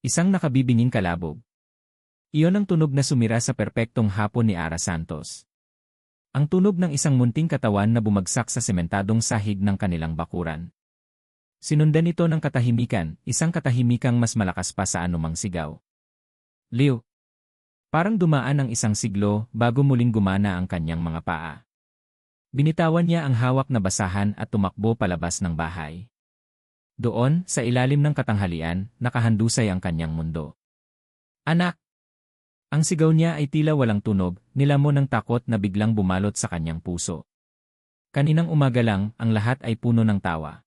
Isang nakabibinging kalabog. Iyon ang tunog na sumira sa perpektong hapon ni Ara Santos. Ang tunog ng isang munting katawan na bumagsak sa sementadong sahig ng kanilang bakuran. Sinundan ito ng katahimikan, isang katahimikang mas malakas pa sa anumang sigaw. Liw. Parang dumaan ang isang siglo bago muling gumana ang kanyang mga paa. Binitawan niya ang hawak na basahan at tumakbo palabas ng bahay. Doon, sa ilalim ng katanghalian, nakahandusay ang kanyang mundo. Anak! Ang sigaw niya ay tila walang tunog, nilamon ng takot na biglang bumalot sa kanyang puso. Kaninang umaga lang, ang lahat ay puno ng tawa.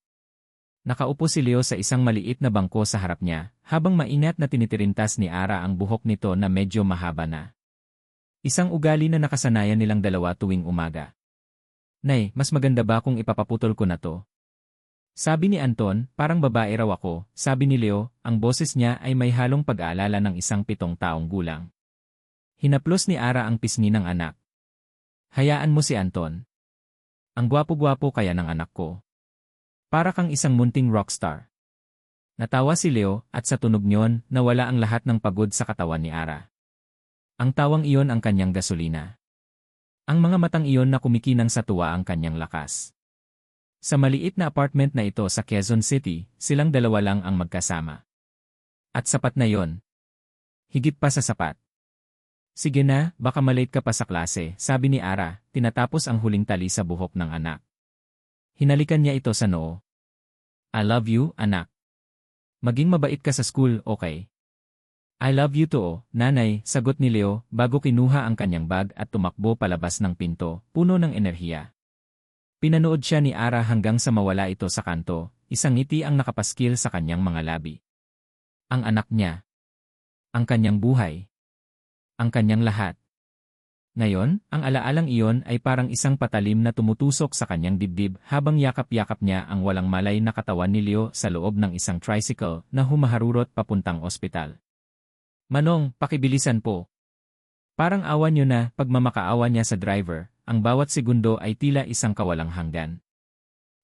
Nakaupo si Leo sa isang maliit na bangko sa harap niya, habang mainat na tinitirintas ni Ara ang buhok nito na medyo mahaba na. Isang ugali na nakasanayan nilang dalawa tuwing umaga. Nay, mas maganda ba kung ipapaputol ko na to? Sabi ni Anton, parang babae raw ako. Sabi ni Leo, ang boses niya ay may halong pag-aalala ng isang 7 taong gulang. Hinaplos ni Ara ang pisngi ng anak. Hayaan mo si Anton. Ang gwapo-gwapo kaya ng anak ko. Para kang isang munting rockstar. Natawa si Leo at sa tunog niyon, nawala ang lahat ng pagod sa katawan ni Ara. Ang tawang iyon ang kanyang gasolina. Ang mga matang iyon na kumikinang sa tuwa ang kanyang lakas. Sa maliit na apartment na ito sa Quezon City, silang dalawa lang ang magkasama. At sapat na yon. Higit pa sa sapat. Sige na, baka malate ka pa sa klase, sabi ni Ara, tinatapos ang huling tali sa buhok ng anak. Hinalikan niya ito sa noo. I love you, anak. Maging mabait ka sa school, okay? I love you too, nanay, sagot ni Leo, bago kinuha ang kanyang bag at tumakbo palabas ng pinto, puno ng enerhiya. Pinanood siya ni Ara hanggang sa mawala ito sa kanto, isang ngiti ang nakapaskil sa kanyang mga labi. Ang anak niya. Ang kanyang buhay. Ang kanyang lahat. Ngayon, ang alaalang iyon ay parang isang patalim na tumutusok sa kanyang dibdib habang yakap-yakap niya ang walang malay na katawan ni Leo sa loob ng isang tricycle na humaharurot papuntang ospital. Manong, pakibilisan po. Parang awa niyo na, pagmamakaawa niya sa driver, ang bawat segundo ay tila isang kawalang hanggan.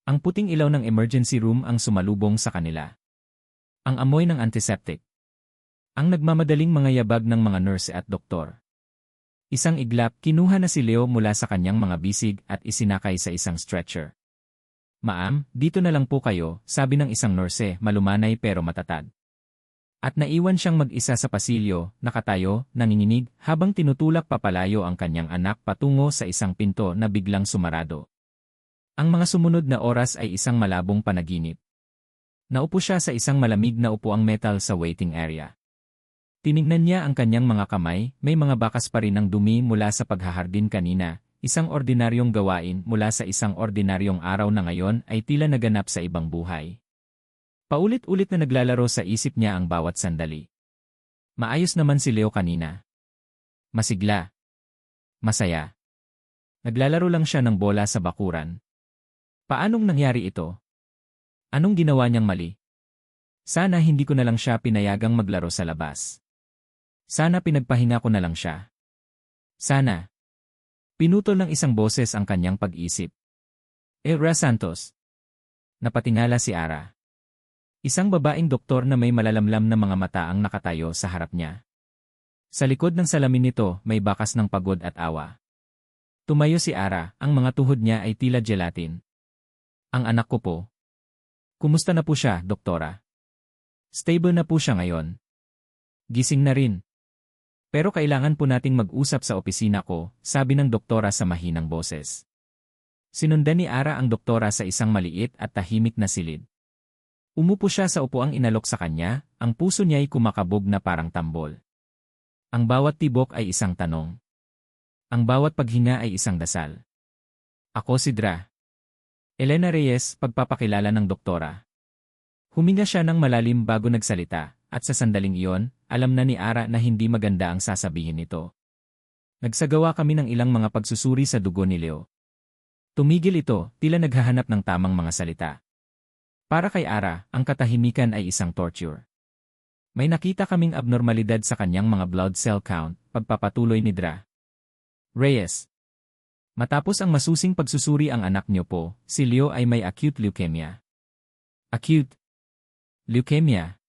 Ang puting ilaw ng emergency room ang sumalubong sa kanila. Ang amoy ng antiseptic. Ang nagmamadaling mga yabag ng mga nurse at doktor. Isang iglap, kinuha na si Leo mula sa kanyang mga bisig at isinakay sa isang stretcher. Ma'am, dito na lang po kayo, sabi ng isang nurse, malumanay pero matatag. At naiwan siyang mag-isa sa pasilyo, nakatayo, nanginginig, habang tinutulak papalayo ang kanyang anak patungo sa isang pinto na biglang sumarado. Ang mga sumunod na oras ay isang malabong panaginip. Naupo siya sa isang malamig na upuang metal sa waiting area. Tinignan niya ang kanyang mga kamay, may mga bakas pa rin ng dumi mula sa paghahardin kanina, isang ordinaryong gawain mula sa isang ordinaryong araw na ngayon ay tila naganap sa ibang buhay. Paulit-ulit na naglalaro sa isip niya ang bawat sandali. Maayos naman si Leo kanina. Masigla. Masaya. Naglalaro lang siya ng bola sa bakuran. Paanong nangyari ito? Anong ginawa niyang mali? Sana hindi ko na lang siya pinayagang maglaro sa labas. Sana pinagpahinga ko na lang siya. Sana. Pinutol ng isang boses ang kanyang pag-isip. Ara Santos. Napatingala si Ara. Isang babaeng doktor na may malalamlam na mga mata ang nakatayo sa harap niya. Sa likod ng salamin nito may bakas ng pagod at awa. Tumayo si Ara, ang mga tuhod niya ay tila gelatin. Ang anak ko po. Kumusta na po siya, doktora? Stable na po siya ngayon. Gising na rin. Pero kailangan po nating mag-usap sa opisina ko, sabi ng doktora sa mahinang boses. Sinundan ni Ara ang doktora sa isang maliit at tahimik na silid. Umupo siya sa upuang inalok sa kanya, ang puso niya ay kumakabog na parang tambol. Ang bawat tibok ay isang tanong. Ang bawat paghinga ay isang dasal. Ako si Dra. Elena Reyes, pagpapakilala ng doktora. Huminga siya ng malalim bago nagsalita, at sa sandaling iyon, alam na ni Ara na hindi maganda ang sasabihin nito. Nagsagawa kami ng ilang mga pagsusuri sa dugo ni Leo. Tumigil ito, tila naghahanap ng tamang mga salita. Para kay Ara, ang katahimikan ay isang torture. May nakita kaming abnormalidad sa kanyang mga blood cell count, pagpapatuloy ni Dra. Reyes. Matapos ang masusing pagsusuri ang anak niyo po, si Leo ay may acute leukemia. Acute leukemia.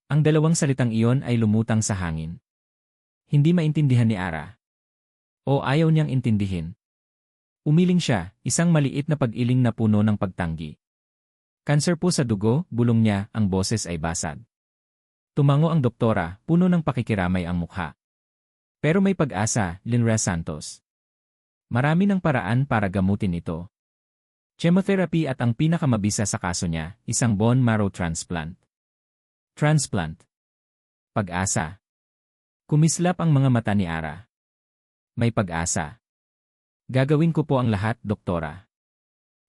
Ang dalawang salitang iyon ay lumutang sa hangin. Hindi maintindihan ni Ara. O ayaw niyang intindihin. Umiling siya, isang maliit na pag-iling na puno ng pagtanggi. Kanser po sa dugo, bulong niya, ang boses ay basag. Tumango ang doktora, puno ng pakikiramay ang mukha. Pero may pag-asa, Linra Santos. Marami ng paraan para gamutin ito. Chemotherapy at ang pinakamabisa sa kaso niya, isang bone marrow transplant. Transplant. Pag-asa. Kumislap ang mga mata ni Ara. May pag-asa. Gagawin ko po ang lahat, doktora.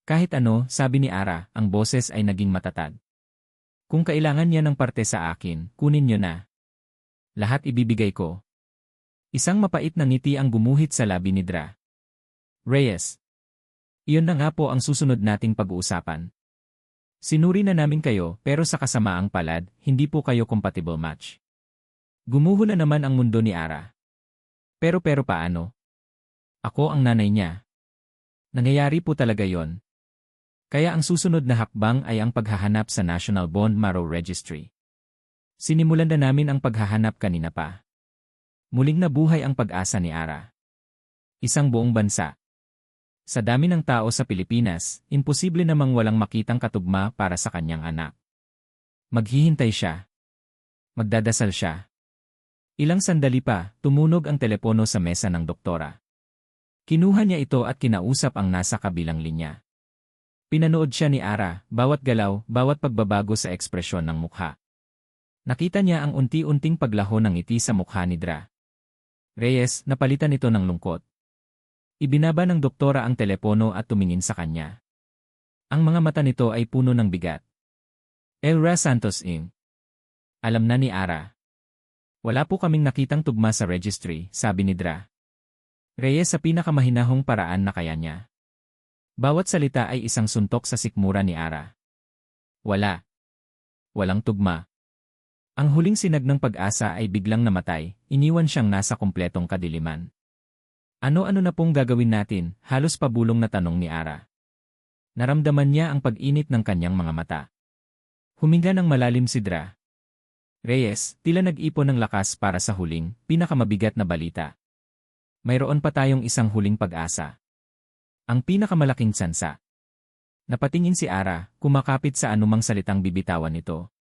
Kahit ano, sabi ni Ara, ang boses ay naging matatag. Kung kailangan niya ng parte sa akin, kunin niyo na. Lahat ibibigay ko. Isang mapait na ngiti ang gumuhit sa labi ni Dra. Reyes. Iyon na nga po ang susunod nating pag-uusapan. Sinuri na namin kayo pero sa kasamaang palad, hindi po kayo compatible match. Gumuho na naman ang mundo ni Ara. Pero paano? Ako ang nanay niya. Nangyayari po talaga yon. Kaya ang susunod na hakbang ay ang paghahanap sa National Bone Marrow Registry. Sinimulan na namin ang paghahanap kanina pa. Muling nabuhay ang pag-asa ni Ara. Isang buong bansa. Sa dami ng tao sa Pilipinas, imposible namang walang makitang katugma para sa kanyang anak. Maghihintay siya. Magdadasal siya. Ilang sandali pa, tumunog ang telepono sa mesa ng doktora. Kinuha niya ito at kinausap ang nasa kabilang linya. Pinanood siya ni Ara, bawat galaw, bawat pagbabago sa ekspresyon ng mukha. Nakita niya ang unti-unting paglaho ng ngiti sa mukha ni Dra. Reyes, napalitan ito ng lungkot. Ibinaba ng doktora ang telepono at tumingin sa kanya. Ang mga mata nito ay puno ng bigat. Elra Santos Inc. Alam na ni Ara. Wala po kaming nakitang tugma sa registry, sabi ni Dra. Reyes sa pinakamahinahong paraan na kaya niya. Bawat salita ay isang suntok sa sikmura ni Ara. Wala. Walang tugma. Ang huling sinag ng pag-asa ay biglang namatay, iniwan siyang nasa kumpletong kadiliman. Ano-ano na pong gagawin natin, halos pabulong na tanong ni Ara. Naramdaman niya ang pag-init ng kanyang mga mata. Huminga ng malalim si Dra. Reyes, tila nag-ipon ng lakas para sa huling, pinakamabigat na balita. Mayroon pa tayong isang huling pag-asa. Ang pinakamalaking tsansa. Napatingin si Ara, kumakapit sa anumang salitang bibitawan nito.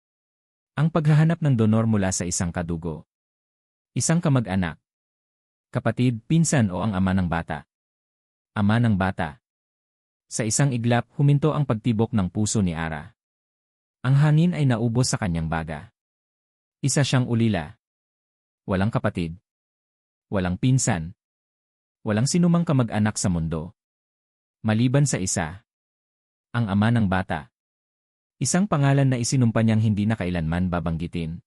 Ang paghahanap ng donor mula sa isang kadugo. Isang kamag-anak. Kapatid, pinsan o ang ama ng bata. Ama ng bata. Sa isang iglap, huminto ang pagtibok ng puso ni Ara. Ang hangin ay naubos sa kanyang baga. Isa siyang ulila. Walang kapatid. Walang pinsan. Walang sinumang kamag-anak sa mundo. Maliban sa isa. Ang ama ng bata. Isang pangalan na isinumpa niyang hindi na kailanman babanggitin.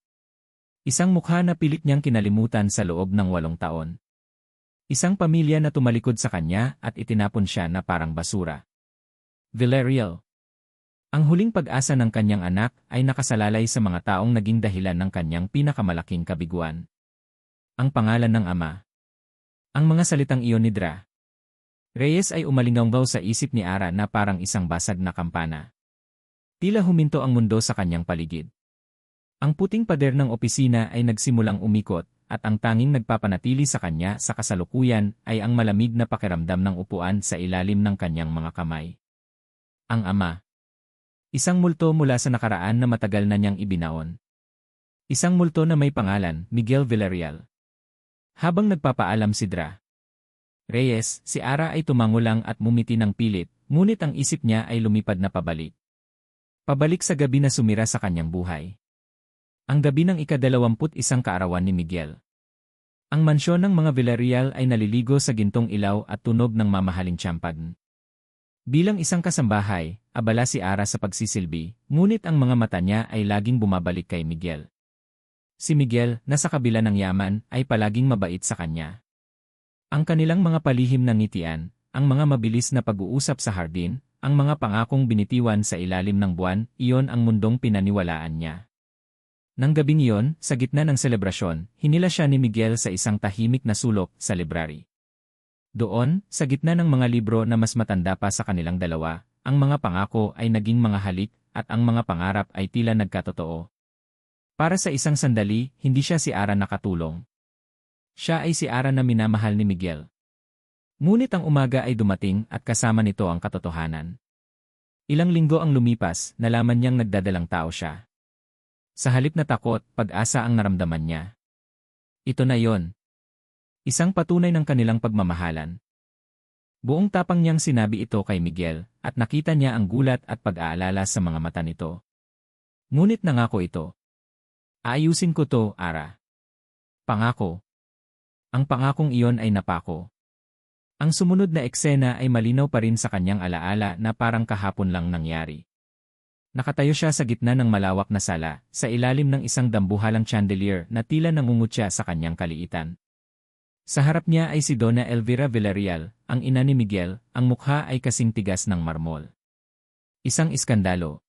Isang mukha na pilit niyang kinalimutan sa loob ng 8 taon. Isang pamilya na tumalikod sa kanya at itinapon siya na parang basura. Villarreal. Ang huling pag-asa ng kanyang anak ay nakasalalay sa mga taong naging dahilan ng kanyang pinakamalaking kabiguan. Ang pangalan ng ama. Ang mga salitang iyon ni Dra. Reyes ay umalinggaw sa isip ni Ara na parang isang basag na kampana. Tila huminto ang mundo sa kanyang paligid. Ang puting pader ng opisina ay nagsimulang umikot, at ang tanging nagpapanatili sa kanya sa kasalukuyan ay ang malamig na pakiramdam ng upuan sa ilalim ng kanyang mga kamay. Ang ama. Isang multo mula sa nakaraan na matagal na niyang ibinaon. Isang multo na may pangalan, Miguel Villarreal. Habang nagpapaalam si Dra. Reyes, si Ara ay tumango lang at mumiti ng pilit, ngunit ang isip niya ay lumipad na pabalik. Pabalik sa gabi na sumira sa kanyang buhay. Ang gabi ng ika-21 kaarawan ni Miguel. Ang mansyon ng mga Villarreal ay naliligo sa gintong ilaw at tunog ng mamahaling tsampag. Bilang isang kasambahay, abala si Ara sa pagsisilbi, ngunit ang mga mata niya ay laging bumabalik kay Miguel. Si Miguel, na sa kabila ng yaman, ay palaging mabait sa kanya. Ang kanilang mga palihim na ngitian, ang mga mabilis na pag-uusap sa hardin, ang mga pangakong binitiwan sa ilalim ng buwan, iyon ang mundong pinaniwalaan niya. Nang gabing iyon, sa gitna ng selebrasyon, hinila siya ni Miguel sa isang tahimik na sulok sa library. Doon, sa gitna ng mga libro na mas matanda pa sa kanilang dalawa, ang mga pangako ay naging mga halik at ang mga pangarap ay tila nagkatotoo. Para sa isang sandali, hindi siya si Ara na katulong. Siya ay si Ara na minamahal ni Miguel. Ngunit ang umaga ay dumating at kasama nito ang katotohanan. Ilang linggo ang lumipas, nalaman niyang nagdadalang tao siya. Sa halip na takot, pag-asa ang naramdaman niya. Ito na yon. Isang patunay ng kanilang pagmamahalan. Buong tapang niyang sinabi ito kay Miguel, at nakita niya ang gulat at pag-aalala sa mga mata nito. Ngunit nangako ito. Aayusin ko to, Ara. Pangako. Ang pangakong iyon ay napako. Ang sumunod na eksena ay malinaw pa rin sa kanyang alaala na parang kahapon lang nangyari. Nakatayo siya sa gitna ng malawak na sala, sa ilalim ng isang dambuhalang chandelier na tila nangungutya sa kanyang kaliitan. Sa harap niya ay si Donna Elvira Villarreal, ang ina ni Miguel, ang mukha ay kasing tigas ng marmol. Isang iskandalo.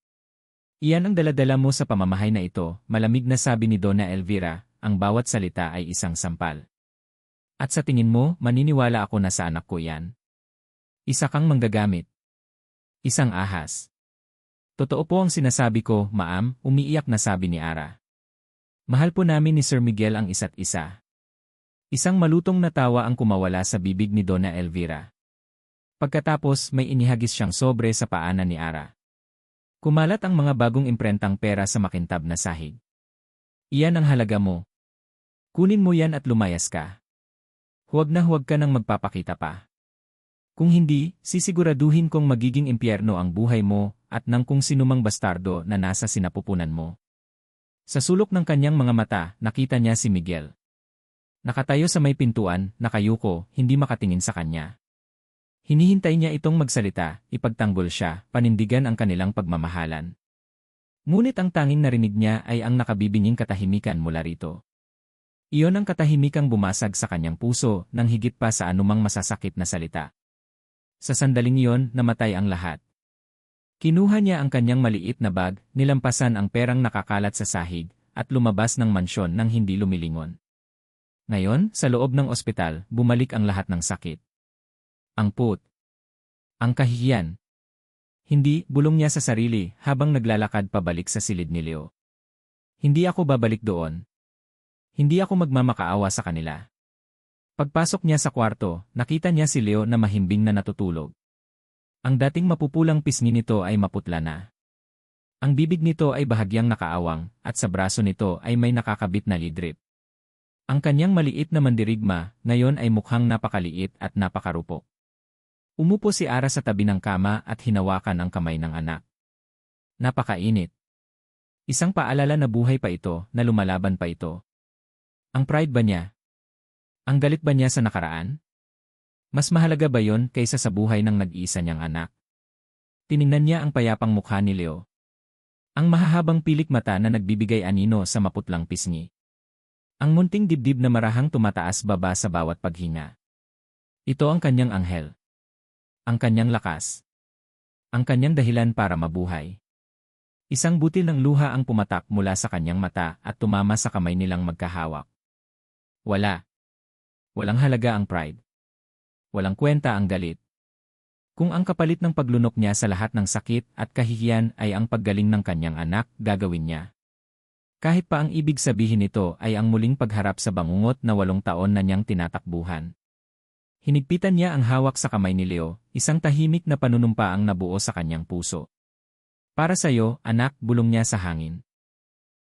Iyan ang daladala mo sa pamamahay na ito, malamig na sabi ni Donna Elvira, ang bawat salita ay isang sampal. At sa tingin mo, maniniwala ako na sa anak ko yan. Isa kang manggagamit. Isang ahas. Totoo po ang sinasabi ko, ma'am, umiiyak na sabi ni Ara. Mahal po namin ni Sir Miguel ang isa't isa. Isang malutong na tawa ang kumawala sa bibig ni Donna Elvira. Pagkatapos may inihagis siyang sobre sa paanan ni Ara. Kumalat ang mga bagong imprentang pera sa makintab na sahig. Iyan ang halaga mo. Kunin mo yan at lumayas ka. Huwag na huwag ka nang magpapakita pa. Kung hindi, sisiguraduhin kong magiging impyerno ang buhay mo at ng kung sinumang bastardo na nasa sinapupunan mo. Sa sulok ng kanyang mga mata, nakita niya si Miguel. Nakatayo sa may pintuan, nakayuko, hindi makatingin sa kanya. Hinihintay niya itong magsalita, ipagtanggol siya, panindigan ang kanilang pagmamahalan. Ngunit ang tanging narinig niya ay ang nakabibinging katahimikan mula rito. Iyon ang katahimikang bumasag sa kanyang puso nang higit pa sa anumang masasakit na salita. Sa sandaling iyon, namatay ang lahat. Kinuha niya ang kanyang maliit na bag, nilampasan ang perang nakakalat sa sahig, at lumabas ng mansyon nang hindi lumilingon. Ngayon, sa loob ng ospital, bumalik ang lahat ng sakit. Ang put. Ang kahihiyan. Hindi, bulong niya sa sarili habang naglalakad pabalik sa silid ni Leo. Hindi ako babalik doon. Hindi ako magmamakaawa sa kanila. Pagpasok niya sa kwarto, nakita niya si Leo na mahimbing na natutulog. Ang dating mapupulang pisngi nito ay maputla na. Ang bibig nito ay bahagyang nakaawang, at sa braso nito ay may nakakabit na lidrip. Ang kanyang maliit na mandirigma, ngayon ay mukhang napakaliit at napakarupok. Umupo si Ara sa tabi ng kama at hinawakan ang kamay ng anak. Napakainit. Isang paalala na buhay pa ito, na lumalaban pa ito. Ang pride ba niya? Ang galit ba niya sa nakaraan? Mas mahalaga ba yon kaysa sa buhay ng nag-iisa niyang anak? Tiningnan niya ang payapang mukha ni Leo. Ang mahahabang pilik mata na nagbibigay anino sa maputlang pisngi. Ang munting dibdib na marahang tumataas baba sa bawat paghinga. Ito ang kanyang anghel. Ang kanyang lakas. Ang kanyang dahilan para mabuhay. Isang butil ng luha ang pumatak mula sa kanyang mata at tumama sa kamay nilang magkahawak. Walang halaga ang pride. Walang kwenta ang galit. Kung ang kapalit ng paglunok niya sa lahat ng sakit at kahihiyan ay ang paggaling ng kanyang anak, gagawin niya. Kahit pa ang ibig sabihin nito ay ang muling pagharap sa bangungot na 8 taon na niyang tinatakbuhan. Hinigpitan niya ang hawak sa kamay ni Leo, isang tahimik na panunumpa ang nabuo sa kanyang puso. Para sa'yo, anak, bulong niya sa hangin.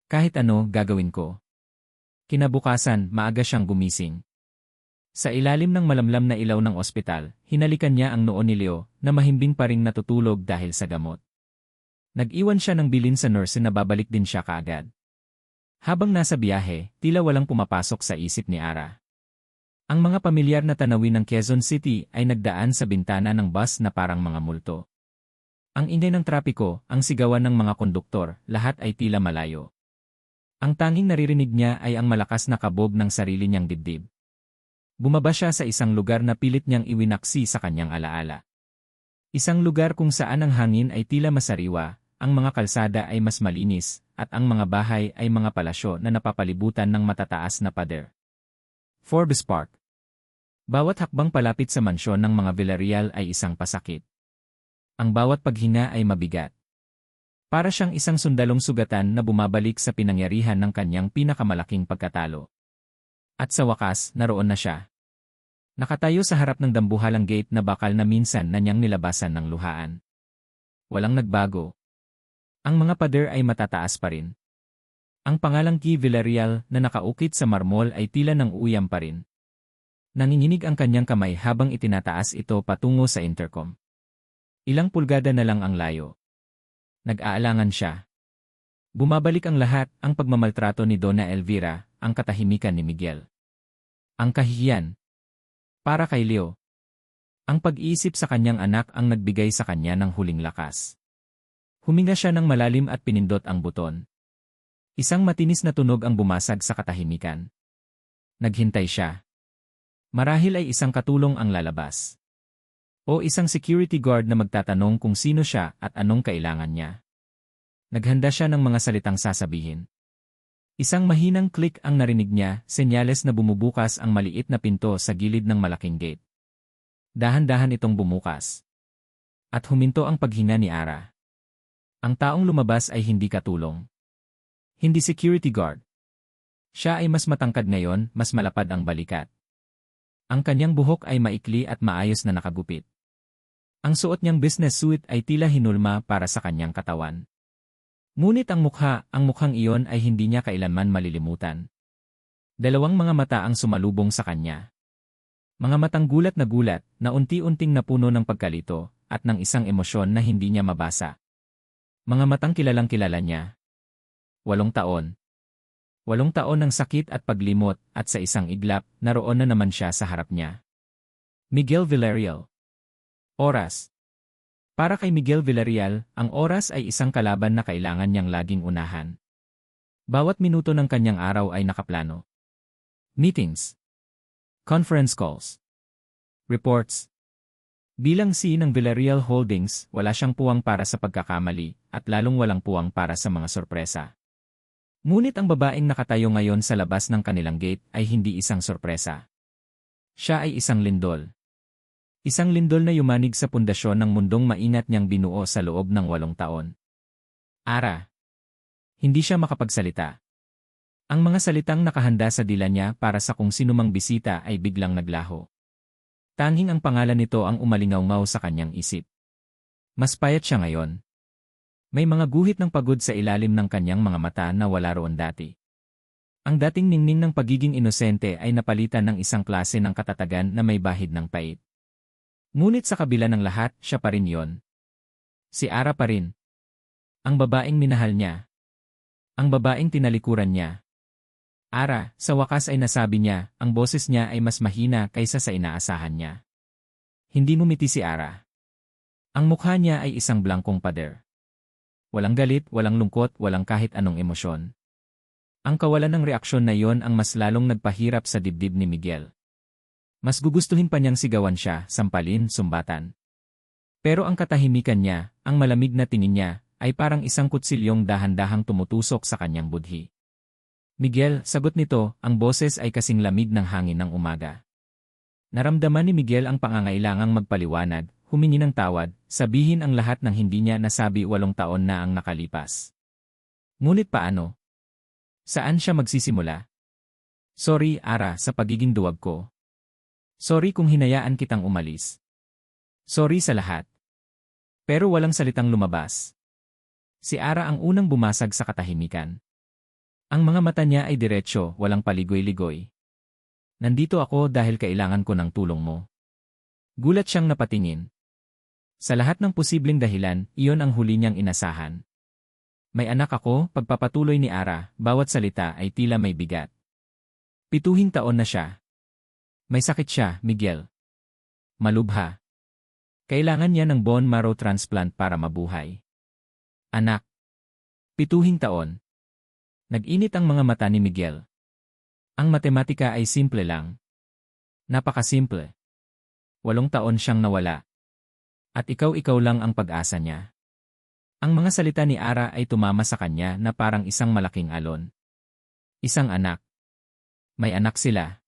Kahit ano, gagawin ko. Kinabukasan, maaga siyang gumising. Sa ilalim ng malamlam na ilaw ng ospital, hinalikan niya ang noo ni Leo na mahimbing pa ring natutulog dahil sa gamot. Nag-iwan siya ng bilin sa nurse na babalik din siya kaagad. Habang nasa biyahe, tila walang pumapasok sa isip ni Ara. Ang mga pamilyar na tanawin ng Quezon City ay nagdaan sa bintana ng bus na parang mga multo. Ang ingay ng trapiko, ang sigawan ng mga konduktor, lahat ay tila malayo. Ang tanging naririnig niya ay ang malakas na kabog ng sarili niyang dibdib. Bumaba siya sa isang lugar na pilit niyang iwinaksi sa kanyang alaala. Isang lugar kung saan ang hangin ay tila masariwa, ang mga kalsada ay mas malinis, at ang mga bahay ay mga palasyo na napapalibutan ng matataas na pader. Forbes Park. Bawat hakbang palapit sa mansyon ng mga Villarreal ay isang pasakit. Ang bawat paghinga ay mabigat. Para siyang isang sundalong sugatan na bumabalik sa pinangyarihan ng kanyang pinakamalaking pagkatalo. At sa wakas, naroon na siya. Nakatayo sa harap ng dambuhalang gate na bakal na minsan na niyang nilabasan ng luhaan. Walang nagbago. Ang mga pader ay matataas pa rin. Ang pangalang Key Villarreal na nakaukit sa marmol ay tila ng uyam pa rin. Nanginginig ang kanyang kamay habang itinataas ito patungo sa intercom. Ilang pulgada na lang ang layo. Nag-aalangan siya. Bumabalik ang lahat, ang pagmamaltrato ni Donna Elvira, ang katahimikan ni Miguel. Ang kahihiyan. Para kay Leo. Ang pag-iisip sa kanyang anak ang nagbigay sa kanya ng huling lakas. Huminga siya ng malalim at pinindot ang buton. Isang matinis na tunog ang bumasag sa katahimikan. Naghintay siya. Marahil ay isang katulong ang lalabas. O isang security guard na magtatanong kung sino siya at anong kailangan niya. Naghanda siya ng mga salitang sasabihin. Isang mahinang click ang narinig niya, senyales na bumubukas ang maliit na pinto sa gilid ng malaking gate. Dahan-dahan itong bumukas. At huminto ang paghinga ni Ara. Ang taong lumabas ay hindi katulong. Hindi security guard. Siya ay mas matangkad ngayon, mas malapad ang balikat. Ang kanyang buhok ay maikli at maayos na nakagupit. Ang suot niyang business suit ay tila hinulma para sa kanyang katawan. Ngunit ang mukhang iyon ay hindi niya kailanman malilimutan. Dalawang mga mata ang sumalubong sa kanya. Mga matang gulat na unti-unting napuno ng pagkalito at ng isang emosyon na hindi niya mabasa. Mga matang kilalang kilala niya. 8 taon. 8 taon ng sakit at paglimot at sa isang iglap, naroon na naman siya sa harap niya. Miguel Villarreal. Oras. Para kay Miguel Villarreal, ang oras ay isang kalaban na kailangan niyang laging unahan. Bawat minuto ng kanyang araw ay nakaplano. Meetings. Conference calls. Reports. Bilang C ng Villarreal Holdings, wala siyang puwang para sa pagkakamali at lalong walang puwang para sa mga sorpresa. Ngunit ang babaeng nakatayo ngayon sa labas ng kanilang gate ay hindi isang sorpresa. Siya ay isang lindol. Isang lindol na yumanig sa pundasyon ng mundong maingat niyang binuo sa loob ng 8 taon. Ara. Hindi siya makapagsalita. Ang mga salitang nakahanda sa dila niya para sa kung sinumang bisita ay biglang naglaho. Tanging ang pangalan nito ang umalingaw-ngaw sa kanyang isip. Mas payat siya ngayon. May mga guhit ng pagod sa ilalim ng kanyang mga mata na wala roon dati. Ang dating ningning ng pagiging inosente ay napalitan ng isang klase ng katatagan na may bahid ng pait. Ngunit sa kabila ng lahat, siya pa rin yon. Si Ara pa rin. Ang babaeng minahal niya. Ang babaeng tinalikuran niya. Ara, sa wakas ay nasabi niya, ang boses niya ay mas mahina kaysa sa inaasahan niya. Hindi ngumiti si Ara. Ang mukha niya ay isang blangkong pader. Walang galit, walang lungkot, walang kahit anong emosyon. Ang kawalan ng reaksyon na iyon ang mas lalong nagpahirap sa dibdib ni Miguel. Mas gugustuhin pa niyang sigawan siya, sampalin, sumbatan. Pero ang katahimikan niya, ang malamig na tingin niya, ay parang isang kutsilyong dahan-dahang tumutusok sa kanyang budhi. Miguel, sagot nito, ang boses ay kasing lamig ng hangin ng umaga. Naramdaman ni Miguel ang pangangailangang magpaliwanag, humingi ng tawad, sabihin ang lahat ng hindi niya nasabi 8 taon na ang nakalipas. Ngunit paano? Saan siya magsisimula? Sorry, Ara, sa pagiging duwag ko. Sorry kung hinayaan kitang umalis. Sorry sa lahat. Pero walang salitang lumabas. Si Ara ang unang bumasag sa katahimikan. Ang mga mata niya ay diretsyo, walang paligoy-ligoy. Nandito ako dahil kailangan ko ng tulong mo. Gulat siyang napatingin. Sa lahat ng posibleng dahilan, iyon ang huli niyang inasahan. May anak ako, pagpapatuloy ni Ara, bawat salita ay tila may bigat. 7 taon na siya. May sakit siya, Miguel. Malubha. Kailangan niya ng bone marrow transplant para mabuhay. Anak. 7 taon. Nag-init ang mga mata ni Miguel. Ang matematika ay simple lang. Napakasimple. 8 taon siyang nawala. At ikaw lang ang pag-asa niya. Ang mga salita ni Ara ay tumama sa kanya na parang isang malaking alon. Isang anak. May anak sila.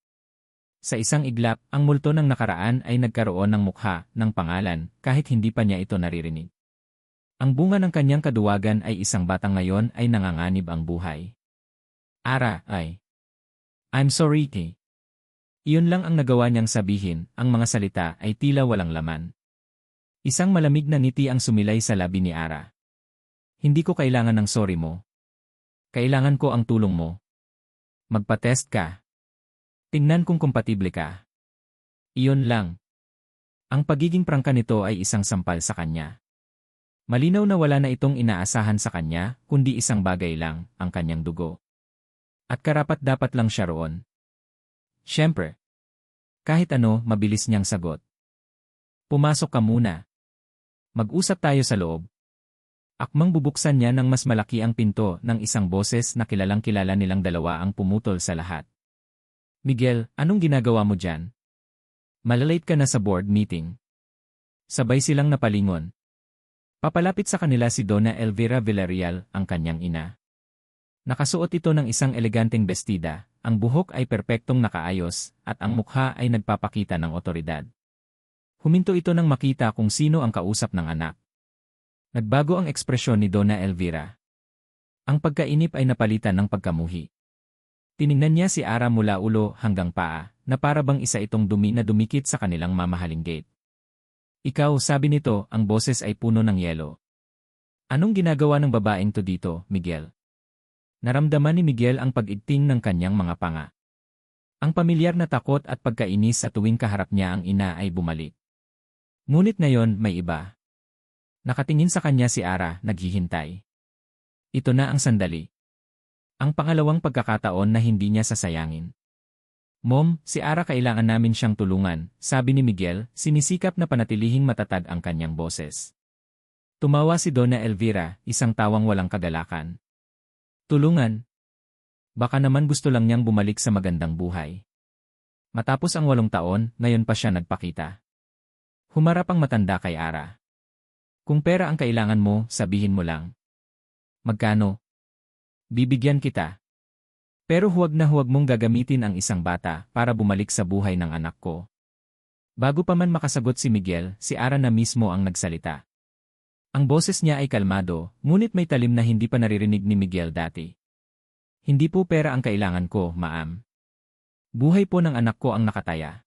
Sa isang iglap, ang multo ng nakaraan ay nagkaroon ng mukha, ng pangalan, kahit hindi pa niya ito naririnig. Ang bunga ng kanyang kaduwagan ay isang batang ngayon ay nanganganib ang buhay. Ara, ay. I'm sorry, Kay. Iyon lang ang nagawa niyang sabihin, ang mga salita ay tila walang laman. Isang malamig na ngiti ang sumilay sa labi ni Ara. Hindi ko kailangan ng sorry mo. Kailangan ko ang tulong mo. Magpa-test ka. Tingnan kung kompatible ka. Iyon lang. Ang pagiging prangka nito ay isang sampal sa kanya. Malinaw na wala na itong inaasahan sa kanya, kundi isang bagay lang, ang kanyang dugo. At karapat-dapat lang siya roon. Siyempre. Kahit ano, mabilis niyang sagot. Pumasok ka muna. Mag-usap tayo sa loob. Akmang bubuksan niya nang mas malaki ang pinto ng isang boses na kilalang-kilala nilang dalawa ang pumutol sa lahat. Miguel, anong ginagawa mo dyan? Malalate ka na sa board meeting. Sabay silang napalingon. Papalapit sa kanila si Donna Elvira Villarreal, ang kanyang ina. Nakasuot ito ng isang eleganteng bestida, ang buhok ay perpektong nakaayos, at ang mukha ay nagpapakita ng otoridad. Huminto ito nang makita kung sino ang kausap ng anak. Nagbago ang ekspresyon ni Donna Elvira. Ang pagkainip ay napalitan ng pagkamuhi. Tiningnan niya si Ara mula ulo hanggang paa, na para bang isa itong dumi na dumikit sa kanilang mamahaling gate. Ikaw, sabi nito, ang boses ay puno ng yelo. Anong ginagawa ng babaeng to dito, Miguel? Naramdaman ni Miguel ang pag-igting ng kanyang mga panga. Ang pamilyar na takot at pagkainis sa tuwing kaharap niya ang ina ay bumalik. Ngunit ngayon may iba. Nakatingin sa kanya si Ara, naghihintay. Ito na ang sandali. Ang pangalawang pagkakataon na hindi niya sasayangin. Mom, si Ara kailangan namin siyang tulungan, sabi ni Miguel, sinisikap na panatilihing matatag ang kanyang boses. Tumawa si Donna Elvira, isang tawang walang kagalakan. Tulungan? Baka naman gusto lang niyang bumalik sa magandang buhay. Matapos ang 8 taon, ngayon pa siya nagpakita. Humarap ang matanda kay Ara. Kung pera ang kailangan mo, sabihin mo lang. Magkano? Bibigyan kita. Pero huwag na huwag mong gagamitin ang isang bata para bumalik sa buhay ng anak ko. Bago pa man makasagot si Miguel, si Ara na mismo ang nagsalita. Ang boses niya ay kalmado, ngunit may talim na hindi pa naririnig ni Miguel dati. Hindi po pera ang kailangan ko, ma'am. Buhay po ng anak ko ang nakataya.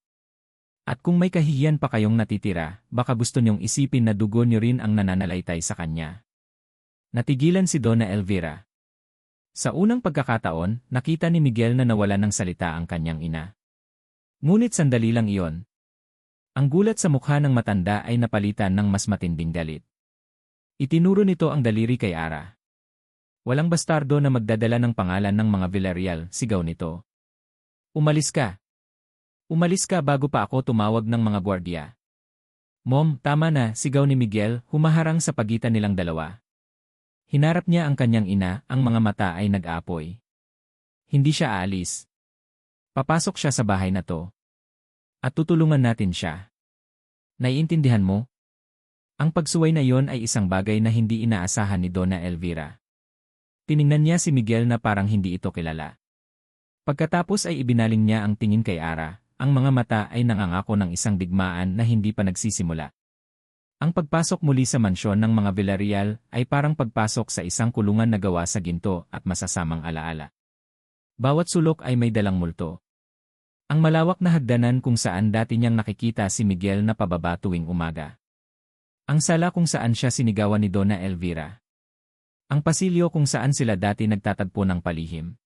At kung may kahihiyan pa kayong natitira, baka gusto niyong isipin na dugo niyo rin ang nananalaytay sa kanya. Natigilan si Donna Elvira. Sa unang pagkakataon, nakita ni Miguel na nawala ng salita ang kanyang ina. Ngunit sandali lang iyon. Ang gulat sa mukha ng matanda ay napalitan ng mas matinding galit. Itinuro nito ang daliri kay Ara. Walang bastardo na magdadala ng pangalan ng mga Villarreal, sigaw nito. Umalis ka. Umalis ka bago pa ako tumawag ng mga gwardiya. Mom, tama na, sigaw ni Miguel, humaharang sa pagitan nilang dalawa. Hinarap niya ang kanyang ina, ang mga mata ay nag-aapoy. Hindi siya aalis. Papasok siya sa bahay na to. At tutulungan natin siya. Naiintindihan mo? Ang pagsuway na yon ay isang bagay na hindi inaasahan ni Donna Elvira. Tiningnan niya si Miguel na parang hindi ito kilala. Pagkatapos ay ibinaling niya ang tingin kay Ara, ang mga mata ay nangangako ng isang digmaan na hindi pa nagsisimula. Ang pagpasok muli sa mansyon ng mga Villarreal ay parang pagpasok sa isang kulungan na gawa sa ginto at masasamang alaala. Bawat sulok ay may dalang multo. Ang malawak na hagdanan kung saan dati niyang nakikita si Miguel na pababa tuwing umaga. Ang sala kung saan siya sinigawan ni Donna Elvira. Ang pasilyo kung saan sila dati nagtatagpo ng palihim.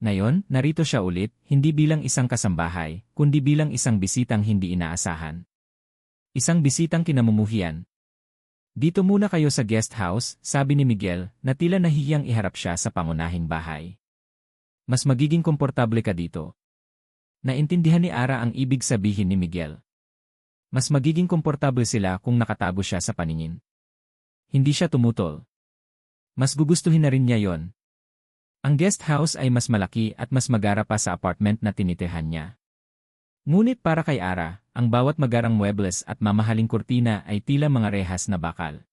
Ngayon, narito siya ulit, hindi bilang isang kasambahay, kundi bilang isang bisitang hindi inaasahan. Isang bisitang kinamumuhian. Dito muna kayo sa guest house, sabi ni Miguel, na tila nahihiyang iharap siya sa pangunahing bahay. Mas magiging komportable ka dito. Naintindihan ni Ara ang ibig sabihin ni Miguel. Mas magiging komportable sila kung nakatago siya sa paningin. Hindi siya tumutol. Mas gugustuhin na rin niya yon. Ang guest house ay mas malaki at mas magara pa sa apartment na tinitirahan niya. Ngunit para kay Ara, ang bawat magarang muebles at mamahaling kurtina ay tila mga rehas na bakal.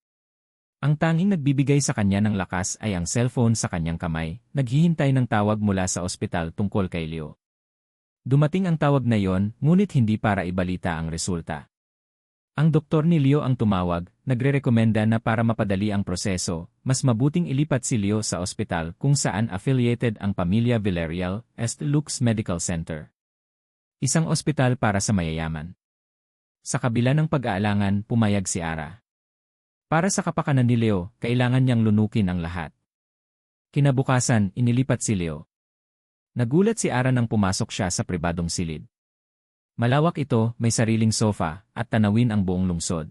Ang tanging nagbibigay sa kanya ng lakas ay ang cellphone sa kanyang kamay, naghihintay ng tawag mula sa ospital tungkol kay Leo. Dumating ang tawag na yon, ngunit hindi para ibalita ang resulta. Ang doktor ni Leo ang tumawag, nagrerekomenda na para mapadali ang proseso, mas mabuting ilipat si Leo sa ospital kung saan affiliated ang pamilya Villarreal, St. Luke's Medical Center. Isang ospital para sa mayayaman. Sa kabila ng pag-aalangan, pumayag si Ara. Para sa kapakanan ni Leo, kailangan niyang lunukin ang lahat. Kinabukasan, inilipat si Leo. Nagulat si Ara nang pumasok siya sa pribadong silid. Malawak ito, may sariling sofa, at tanawin ang buong lungsod.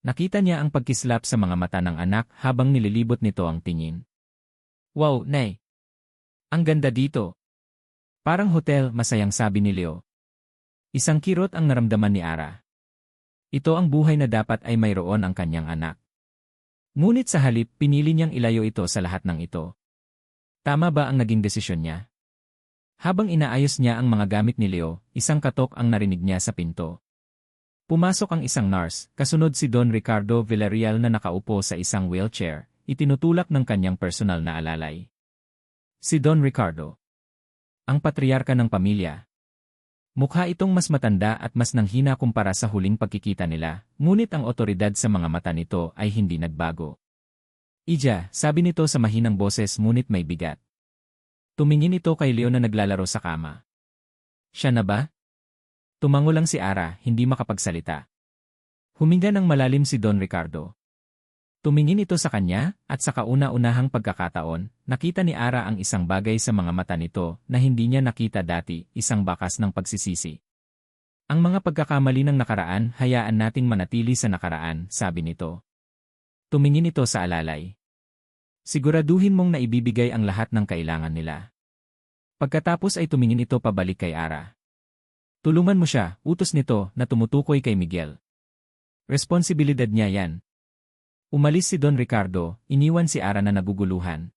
Nakita niya ang pagkislap sa mga mata ng anak habang nililibot nito ang tingin. Wow, Nay! Ang ganda dito! Parang hotel, masayang sabi ni Leo. Isang kirot ang naramdaman ni Ara. Ito ang buhay na dapat ay mayroon ang kanyang anak. Ngunit sa halip, pinili niyang ilayo ito sa lahat ng ito. Tama ba ang naging desisyon niya? Habang inaayos niya ang mga gamit ni Leo, isang katok ang narinig niya sa pinto. Pumasok ang isang nurse, kasunod si Don Ricardo Villarreal na nakaupo sa isang wheelchair, itinutulak ng kanyang personal na alalay. Si Don Ricardo. Ang patriarka ng pamilya. Mukha itong mas matanda at mas nanghina kumpara sa huling pagkikita nila, ngunit ang otoridad sa mga mata nito ay hindi nagbago. Ija, sabi nito sa mahinang boses ngunit may bigat. Tumingin ito kay Leo na naglalaro sa kama. Siya na ba? Tumango lang si Ara, hindi makapagsalita. Huminga ng malalim si Don Ricardo. Tumingin ito sa kanya, at sa kauna-unahang pagkakataon, nakita ni Ara ang isang bagay sa mga mata nito na hindi niya nakita dati, isang bakas ng pagsisisi. Ang mga pagkakamali ng nakaraan, hayaan nating manatili sa nakaraan, sabi nito. Tumingin ito sa alalay. Siguraduhin mong naibibigay ang lahat ng kailangan nila. Pagkatapos ay tumingin ito pabalik kay Ara. Tulungan mo siya, utos nito na tumutukoy kay Miguel. Responsibilidad niya yan. Umalis si Don Ricardo, iniwan si Ara na naguguluhan.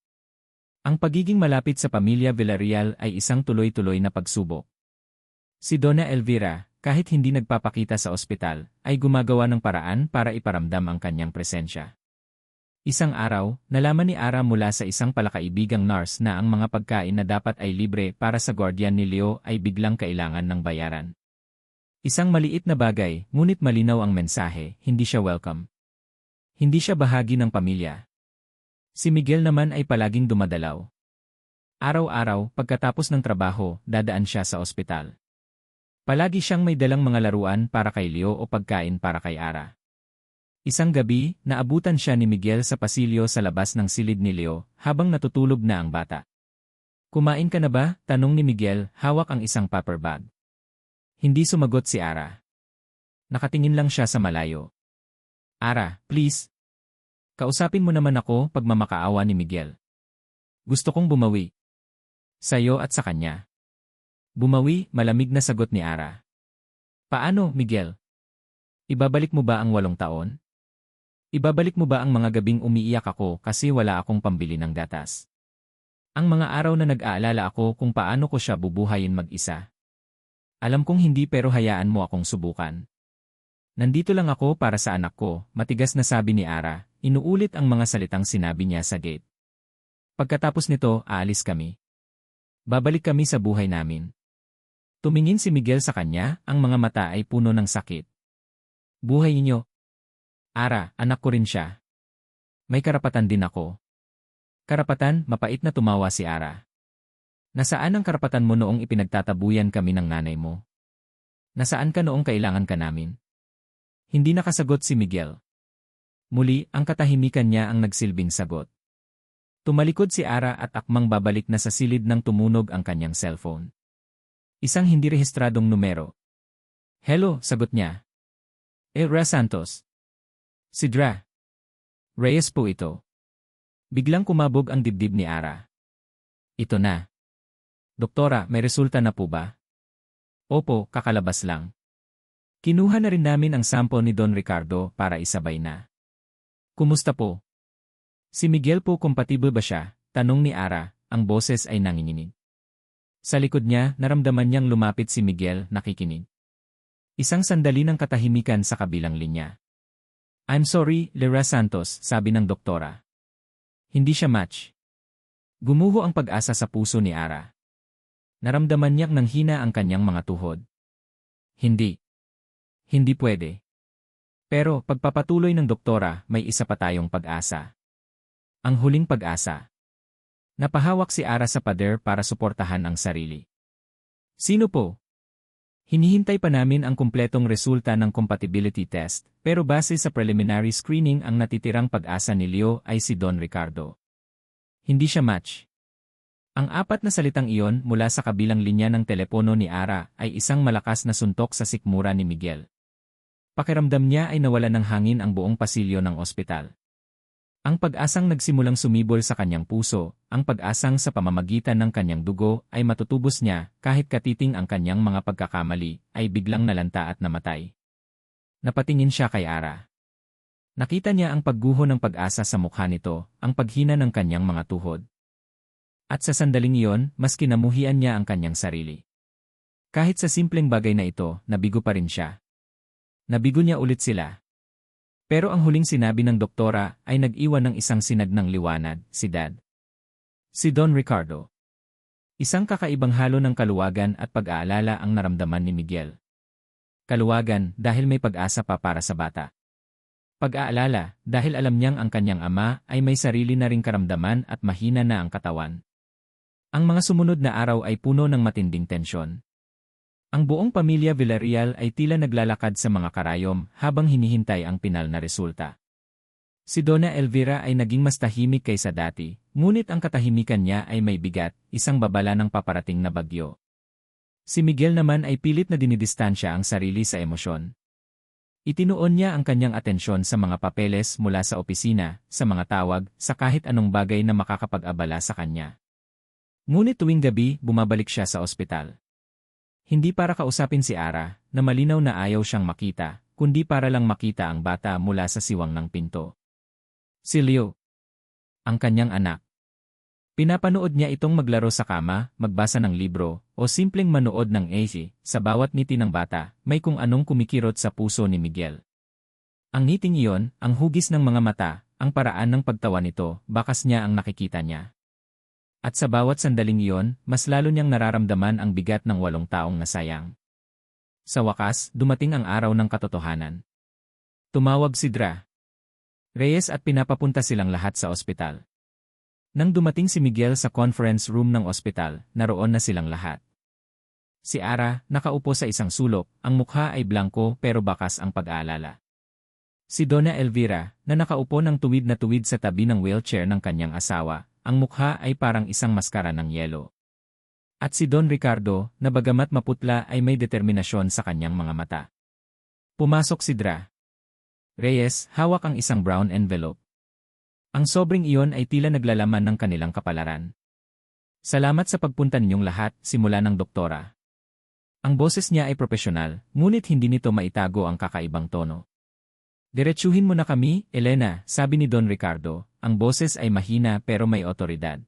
Ang pagiging malapit sa pamilya Villarreal ay isang tuloy-tuloy na pagsubok. Si Donna Elvira, kahit hindi nagpapakita sa ospital, ay gumagawa ng paraan para iparamdam ang kanyang presensya. Isang araw, nalaman ni Ara mula sa isang palakaibigang nurse na ang mga pagkain na dapat ay libre para sa guardian ni Leo ay biglang kailangan ng bayaran. Isang maliit na bagay, ngunit malinaw ang mensahe, hindi siya welcome. Hindi siya bahagi ng pamilya. Si Miguel naman ay palaging dumadalaw. Araw-araw, pagkatapos ng trabaho, dadaan siya sa ospital. Palagi siyang may dalang mga laruan para kay Leo o pagkain para kay Ara. Isang gabi, naabutan siya ni Miguel sa pasilyo sa labas ng silid ni Leo habang natutulog na ang bata. Kumain ka na ba? Tanong ni Miguel, hawak ang isang paper bag. Hindi sumagot si Ara. Nakatingin lang siya sa malayo. Ara, please. Kausapin mo naman ako, pagmamakaawa ni Miguel. Gusto kong bumawi. Sa'yo at sa kanya. Bumawi, malamig na sagot ni Ara. Paano, Miguel? Ibabalik mo ba ang 8 taon? Ibabalik mo ba ang mga gabing umiiyak ako kasi wala akong pambili ng gatas? Ang mga araw na nag-aalala ako kung paano ko siya bubuhayin mag-isa? Alam kong hindi pero hayaan mo akong subukan. Nandito lang ako para sa anak ko, matigas na sabi ni Ara, inuulit ang mga salitang sinabi niya sa gate. Pagkatapos nito, aalis kami. Babalik kami sa buhay namin. Tumingin si Miguel sa kanya, ang mga mata ay puno ng sakit. Buhay niyo. Ara, anak ko rin siya. May karapatan din ako. Karapatan, mapait na tumawa si Ara. Nasaan ang karapatan mo noong ipinagtatabuyan kami ng nanay mo? Nasaan ka noong kailangan ka namin? Hindi nakasagot si Miguel. Muli, ang katahimikan niya ang nagsilbing sagot. Tumalikod si Ara at akmang babalik na sa silid nang tumunog ang kanyang cellphone. Isang hindi rehistradong numero. Hello, sagot niya. Ra Santos. Si Dra. Reyes po ito. Biglang kumabog ang dibdib ni Ara. Ito na. Doktora, may resulta na po ba? Opo, kakalabas lang. Kinuha na rin namin ang sample ni Don Ricardo para isabay na. Kumusta po? Si Miguel po compatible ba siya? Tanong ni Ara, ang boses ay nanginginig. Sa likod niya, naramdaman niyang lumapit si Miguel, nakikinig. Isang sandali ng katahimikan sa kabilang linya. I'm sorry, Lera Santos, sabi ng doktora. Hindi siya match. Gumuho ang pag-asa sa puso ni Ara. Naramdaman niyang nanghina ang kanyang mga tuhod. Hindi. Hindi pwede. Pero pagpapatuloy ng doktora, may isa pa tayong pag-asa. Ang huling pag-asa. Napahawak si Ara sa pader para suportahan ang sarili. Sino po? Hinihintay pa namin ang kumpletong resulta ng compatibility test, pero base sa preliminary screening ang natitirang pag-asa ni Leo ay si Don Ricardo. Hindi siya match. Ang apat na salitang iyon mula sa kabilang linya ng telepono ni Ara ay isang malakas na suntok sa sikmura ni Miguel. Pakiramdam niya ay nawalan ng hangin ang buong pasilyo ng ospital. Ang pag-asang nagsimulang sumibol sa kanyang puso, ang pag-asang sa pamamagitan ng kanyang dugo ay matutubos niya kahit katiting ang kanyang mga pagkakamali ay biglang nalanta at namatay. Napatingin siya kay Ara. Nakita niya ang pagguho ng pag-asa sa mukha nito, ang paghina ng kanyang mga tuhod. At sa sandaling iyon, mas kinamuhian niya ang kanyang sarili. Kahit sa simpleng bagay na ito, nabigo pa rin siya. Nabigo niya ulit sila. Pero ang huling sinabi ng doktora ay nag-iwan ng isang sinag ng liwanag, si Dad. Si Don Ricardo. Isang kakaibang halo ng kaluwagan at pag-aalala ang naramdaman ni Miguel. Kaluwagan dahil may pag-asa pa para sa bata. Pag-aalala dahil alam niyang ang kanyang ama ay may sarili na ring karamdaman at mahina na ang katawan. Ang mga sumunod na araw ay puno ng matinding tensyon. Ang buong pamilya Villarreal ay tila naglalakad sa mga karayom habang hinihintay ang pinal na resulta. Si Donna Elvira ay naging mas tahimik kaysa dati, ngunit ang katahimikan niya ay may bigat, isang babala ng paparating na bagyo. Si Miguel naman ay pilit na dinidistansya ang sarili sa emosyon. Itinuon niya ang kanyang atensyon sa mga papeles mula sa opisina, sa mga tawag, sa kahit anong bagay na makakapag-abala sa kanya. Ngunit tuwing gabi, bumabalik siya sa ospital. Hindi para kausapin si Ara, na malinaw na ayaw siyang makita, kundi para lang makita ang bata mula sa siwang ng pinto. Si Leo. Ang kanyang anak. Pinapanood niya itong maglaro sa kama, magbasa ng libro, o simpleng manood ng AC. Sa bawat ngiti ng bata, may kung anong kumikirot sa puso ni Miguel. Ang ngiting iyon, ang hugis ng mga mata, ang paraan ng pagtawa nito, bakas niya ang nakikita niya. At sa bawat sandaling iyon, mas lalo niyang nararamdaman ang bigat ng 8 taong nasayang. Sa wakas, dumating ang araw ng katotohanan. Tumawag si Dra. Reyes at pinapapunta silang lahat sa ospital. Nang dumating si Miguel sa conference room ng ospital, naroon na silang lahat. Si Ara, nakaupo sa isang sulok, ang mukha ay blanko pero bakas ang pag-aalala. Si Donna Elvira, na nakaupo ng tuwid na tuwid sa tabi ng wheelchair ng kanyang asawa, ang mukha ay parang isang maskara ng yelo. At si Don Ricardo, na bagamat maputla ay may determinasyon sa kanyang mga mata. Pumasok si Dra. Reyes, hawak ang isang brown envelope. Ang sobrang iyon ay tila naglalaman ng kanilang kapalaran. Salamat sa pagpunta ninyong lahat, simula ng doktora. Ang boses niya ay propesyonal, ngunit hindi nito maitago ang kakaibang tono. Diretsuhin mo na kami, Elena, sabi ni Don Ricardo, ang boses ay mahina pero may otoridad.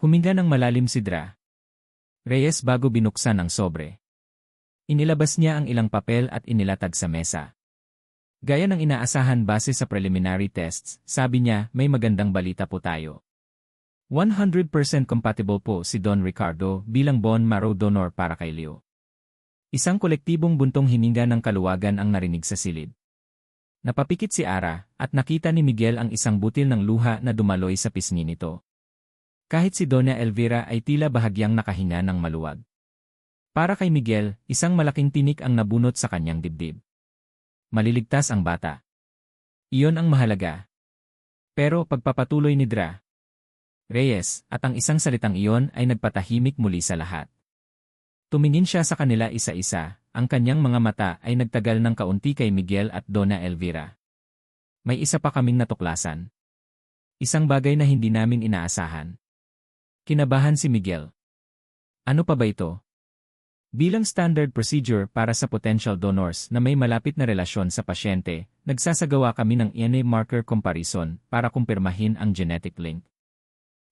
Huminga ng malalim si Dra. Reyes bago binuksan ang sobre. Inilabas niya ang ilang papel at inilatag sa mesa. Gaya ng inaasahan base sa preliminary tests, sabi niya, may magandang balita po tayo. 100% compatible po si Don Ricardo bilang bone marrow donor para kay Leo. Isang kolektibong buntong hininga ng kaluwagan ang narinig sa silid. Napapikit si Ara, at nakita ni Miguel ang isang butil ng luha na dumaloy sa pisngi nito. Kahit si Donna Elvira ay tila bahagyang nakahinga ng maluwag. Para kay Miguel, isang malaking tinik ang nabunot sa kanyang dibdib. Maliligtas ang bata. Iyon ang mahalaga. Pero pagpapatuloy ni Dra. Reyes, at ang isang salitang iyon ay nagpatahimik muli sa lahat. Tumingin siya sa kanila isa-isa, ang kanyang mga mata ay nagtagal ng kaunti kay Miguel at Donna Elvira. May isa pa kaming natuklasan. Isang bagay na hindi namin inaasahan. Kinabahan si Miguel. Ano pa ba ito? Bilang standard procedure para sa potential donors na may malapit na relasyon sa pasyente, nagsasagawa kami ng DNA marker comparison para kumpirmahin ang genetic link.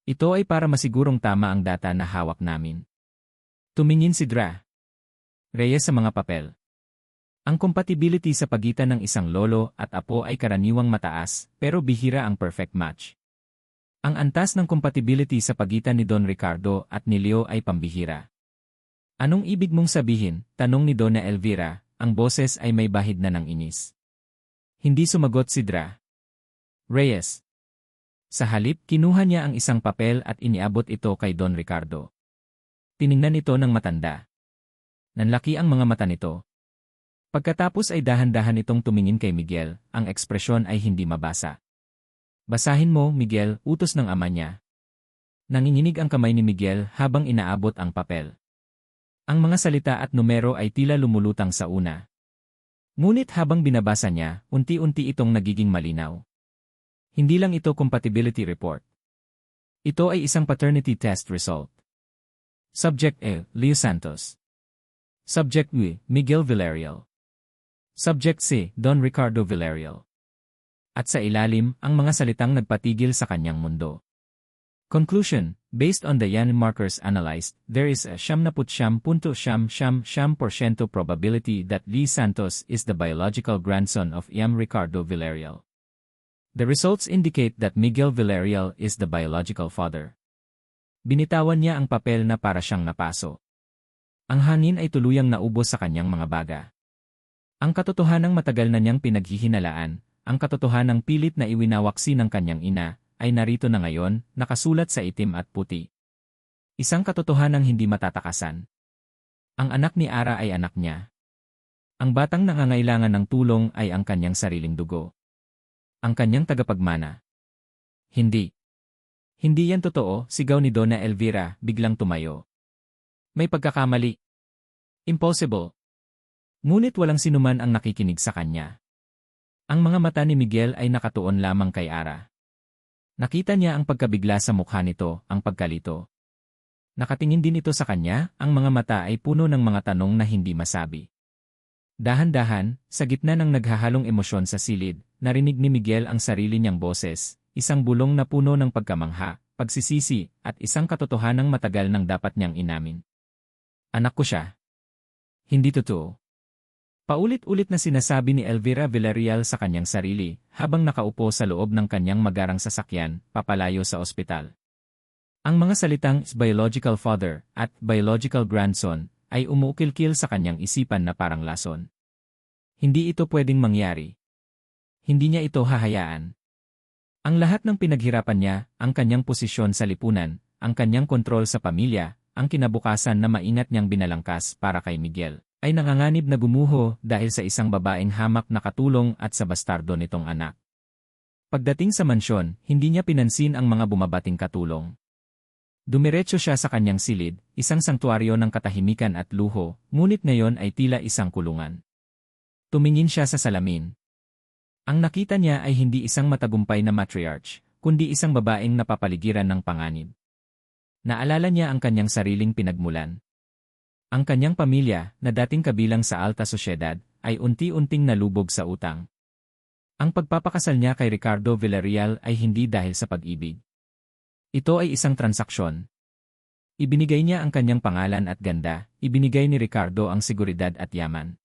Ito ay para masigurong tama ang data na hawak namin. Tumingin si Dra. Reyes sa mga papel. Ang compatibility sa pagitan ng isang lolo at apo ay karaniwang mataas, pero bihira ang perfect match. Ang antas ng compatibility sa pagitan ni Don Ricardo at ni Leo ay pambihira. Anong ibig mong sabihin? Tanong ni Donna Elvira, ang boses ay may bahid na ng inis. Hindi sumagot si Dra. Reyes. Sa halip, kinuha niya ang isang papel at iniabot ito kay Don Ricardo. Tiningnan ito ng matanda. Nanlaki ang mga mata nito. Pagkatapos ay dahan-dahan itong tumingin kay Miguel, ang ekspresyon ay hindi mabasa. Basahin mo, Miguel, utos ng ama niya. Nanginginig ang kamay ni Miguel habang inaabot ang papel. Ang mga salita at numero ay tila lumulutang sa una. Ngunit habang binabasa niya, unti-unti itong nagiging malinaw. Hindi lang ito compatibility report. Ito ay isang paternity test result. Subject A, Leo Santos. Subject B, Miguel Villarreal. Subject C, Don Ricardo Villarreal. At sa ilalim, ang mga salitang nagpatigil sa kanyang mundo. Conclusion, based on the Yan markers analyzed, there is a 79.7% probability that Lee Santos is the biological grandson of Yam Ricardo Villarreal. The results indicate that Miguel Villarreal is the biological father. Binitawan niya ang papel na para siyang napaso. Ang hangin ay tuluyang naubos sa kanyang mga baga. Ang katotohanang matagal na niyang pinaghihinalaan, ang katotohanang pilit na iwinawaksi ng kanyang ina, ay narito na ngayon, nakasulat sa itim at puti. Isang katotohanang hindi matatakasan. Ang anak ni Ara ay anak niya. Ang batang nangangailangan ng tulong ay ang kanyang sariling dugo. Ang kanyang tagapagmana. Hindi. Hindi yan totoo, sigaw ni Donna Elvira, biglang tumayo. May pagkakamali. Impossible. Ngunit walang sinuman ang nakikinig sa kanya. Ang mga mata ni Miguel ay nakatuon lamang kay Ara. Nakita niya ang pagkabigla sa mukha nito, ang pagkalito. Nakatingin din ito sa kanya, ang mga mata ay puno ng mga tanong na hindi masabi. Dahan-dahan, sa gitna ng naghahalong emosyon sa silid, narinig ni Miguel ang sarili niyang boses, isang bulong na puno ng pagkamangha, pagsisisi, at isang katotohanang matagal nang dapat niyang inamin. Anak ko siya. Hindi totoo. Paulit-ulit na sinasabi ni Elvira Villarreal sa kanyang sarili, habang nakaupo sa loob ng kanyang magarang sasakyan, papalayo sa ospital. Ang mga salitang biological father at biological grandson ay umuukilkil sa kanyang isipan na parang lason. Hindi ito pwedeng mangyari. Hindi niya ito hahayaan. Ang lahat ng pinaghirapan niya, ang kanyang posisyon sa lipunan, ang kanyang kontrol sa pamilya, ang kinabukasan na maingat niyang binalangkas para kay Miguel, ay nanganganib na gumuho dahil sa isang babaeng hamak na katulong at sa bastardo nitong anak. Pagdating sa mansyon, hindi niya pinansin ang mga bumabating katulong. Dumiretso siya sa kanyang silid, isang sangtuaryo ng katahimikan at luho, ngunit ngayon ay tila isang kulungan. Tumingin siya sa salamin. Ang nakita niya ay hindi isang matagumpay na matriarch, kundi isang babaeng napapaligiran ng panganib. Naalala niya ang kanyang sariling pinagmulan. Ang kanyang pamilya, na dating kabilang sa alta sosyedad, ay unti-unting nalubog sa utang. Ang pagpapakasal niya kay Ricardo Villarreal ay hindi dahil sa pag-ibig. Ito ay isang transaksyon. Ibinigay niya ang kanyang pangalan at ganda, ibinigay ni Ricardo ang seguridad at yaman.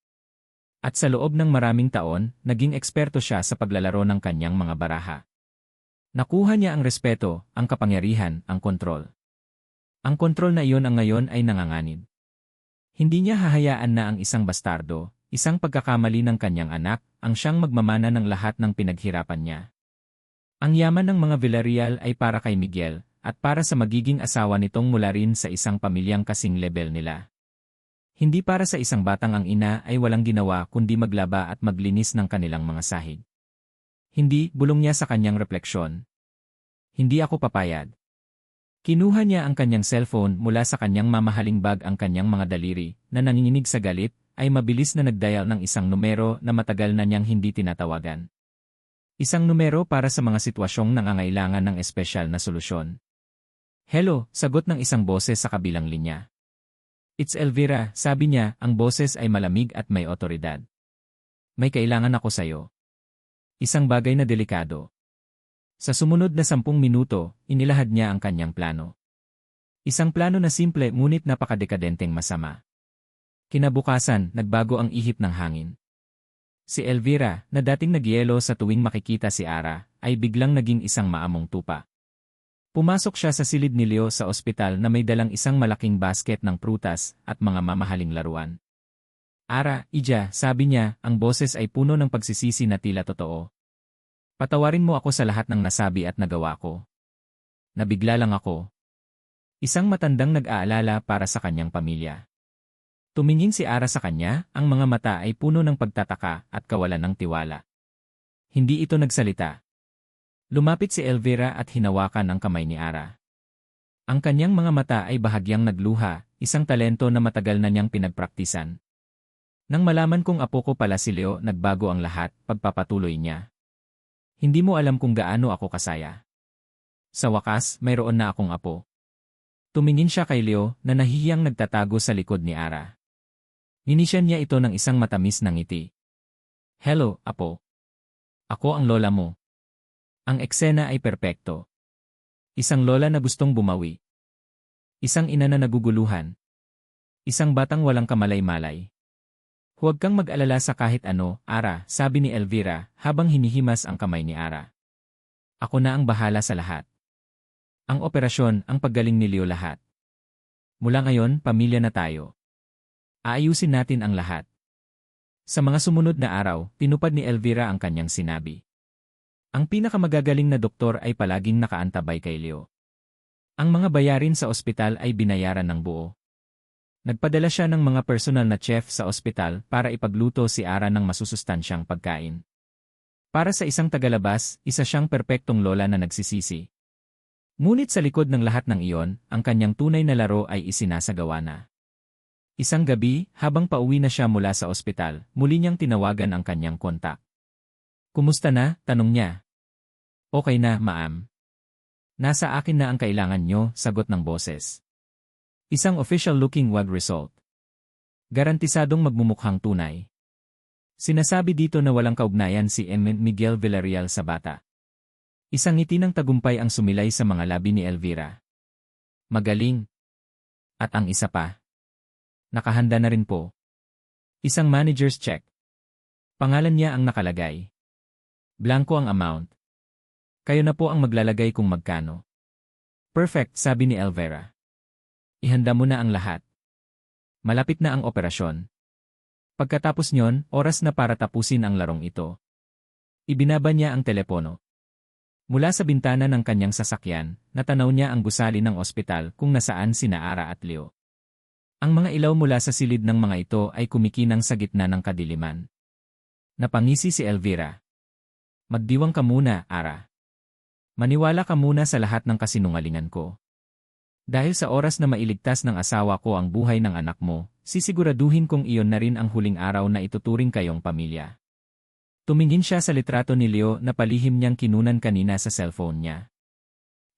At sa loob ng maraming taon, naging eksperto siya sa paglalaro ng kanyang mga baraha. Nakuha niya ang respeto, ang kapangyarihan, ang kontrol. Ang kontrol na iyon ang ngayon ay nanganganib. Hindi niya hahayaan na ang isang bastardo, isang pagkakamali ng kanyang anak, ang siyang magmamana ng lahat ng pinaghirapan niya. Ang yaman ng mga Villarreal ay para kay Miguel, at para sa magiging asawa nitong mula rin sa isang pamilyang kasing level nila. Hindi para sa isang batang ang ina ay walang ginawa kundi maglaba at maglinis ng kanilang mga sahig. Hindi, bulong niya sa kanyang refleksyon. Hindi ako papayag. Kinuha niya ang kanyang cellphone mula sa kanyang mamahaling bag, ang kanyang mga daliri, na nanginginig sa galit, ay mabilis na nagdial ng isang numero na matagal na niyang hindi tinatawagan. Isang numero para sa mga sitwasyong nangangailangan ng espesyal na solusyon. Hello, sagot ng isang boses sa kabilang linya. It's Elvira, sabi niya, ang boses ay malamig at may otoridad. May kailangan ako sayo. Isang bagay na delikado. Sa sumunod na 10 minuto, inilahad niya ang kanyang plano. Isang plano na simple ngunit napakadekadenteng masama. Kinabukasan, nagbago ang ihip ng hangin. Si Elvira, na dating nagyelo sa tuwing makikita si Ara, ay biglang naging isang maamong tupa. Pumasok siya sa silid ni Leo sa ospital na may dalang isang malaking basket ng prutas at mga mamahaling laruan. Ara, Ija, sabi niya, ang boses ay puno ng pagsisisi na tila totoo. Patawarin mo ako sa lahat ng nasabi at nagawa ko. Nabigla lang ako. Isang matandang nag-aalala para sa kanyang pamilya. Tumingin si Ara sa kanya, ang mga mata ay puno ng pagtataka at kawalan ng tiwala. Hindi ito nagsalita. Lumapit si Elvira at hinawakan ang kamay ni Ara. Ang kanyang mga mata ay bahagyang nagluha, isang talento na matagal na niyang pinagpraktisan. Nang malaman kong apo ko pala si Leo, nagbago ang lahat, pagpapatuloy niya. Hindi mo alam kung gaano ako kasaya. Sa wakas, mayroon na akong apo. Tumingin siya kay Leo na nahihiyang nagtatago sa likod ni Ara. Ninisyan niya ito ng isang matamis na ngiti. Hello, apo. Ako ang lola mo. Ang eksena ay perpekto. Isang lola na gustong bumawi. Isang ina na naguguluhan. Isang batang walang kamalay-malay. Huwag kang mag-alala sa kahit ano, Ara, sabi ni Elvira habang hinihimas ang kamay ni Ara. Ako na ang bahala sa lahat. Ang operasyon, ang paggaling ni Leo lahat. Mula ngayon, pamilya na tayo. Aayusin natin ang lahat. Sa mga sumunod na araw, tinupad ni Elvira ang kanyang sinabi. Ang pinakamagagaling na doktor ay palaging nakaantabay kay Leo. Ang mga bayarin sa ospital ay binayaran ng buo. Nagpadala siya ng mga personal na chef sa ospital para ipagluto si Ara ng masusustansyang pagkain. Para sa isang tagalabas, isa siyang perpektong lola na nagsisisi. Ngunit sa likod ng lahat ng iyon, ang kanyang tunay na laro ay isinasagawa na. Isang gabi, habang pauwi na siya mula sa ospital, muli niyang tinawagan ang kanyang kontak. Kumusta na? Tanong niya. Okay na, ma'am. Nasa akin na ang kailangan nyo, sagot ng boses. Isang official-looking wag result. Garantisadong magmumukhang tunay. Sinasabi dito na walang kaugnayan si Miguel Villarreal sa bata. Isang ngiti ng tagumpay ang sumilay sa mga labi ni Elvira. Magaling. At ang isa pa. Nakahanda na rin po. Isang manager's check. Pangalan niya ang nakalagay. Blanco ang amount. Kayo na po ang maglalagay kung magkano. Perfect, sabi ni Elvira. Ihanda mo na ang lahat. Malapit na ang operasyon. Pagkatapos nyon, oras na para tapusin ang larong ito. Ibinaba niya ang telepono. Mula sa bintana ng kanyang sasakyan, natanaw niya ang gusali ng ospital kung nasaan sina Ara at Leo. Ang mga ilaw mula sa silid ng mga ito ay kumikinang sa gitna ng kadiliman. Napangisi si Elvira. Magdiwang ka muna, Ara. Maniwala ka muna sa lahat ng kasinungalingan ko. Dahil sa oras na mailigtas ng asawa ko ang buhay ng anak mo, sisiguraduhin kong iyon na rin ang huling araw na ituturing kayong pamilya. Tumingin siya sa litrato ni Leo na palihim niyang kinunan kanina sa cellphone niya.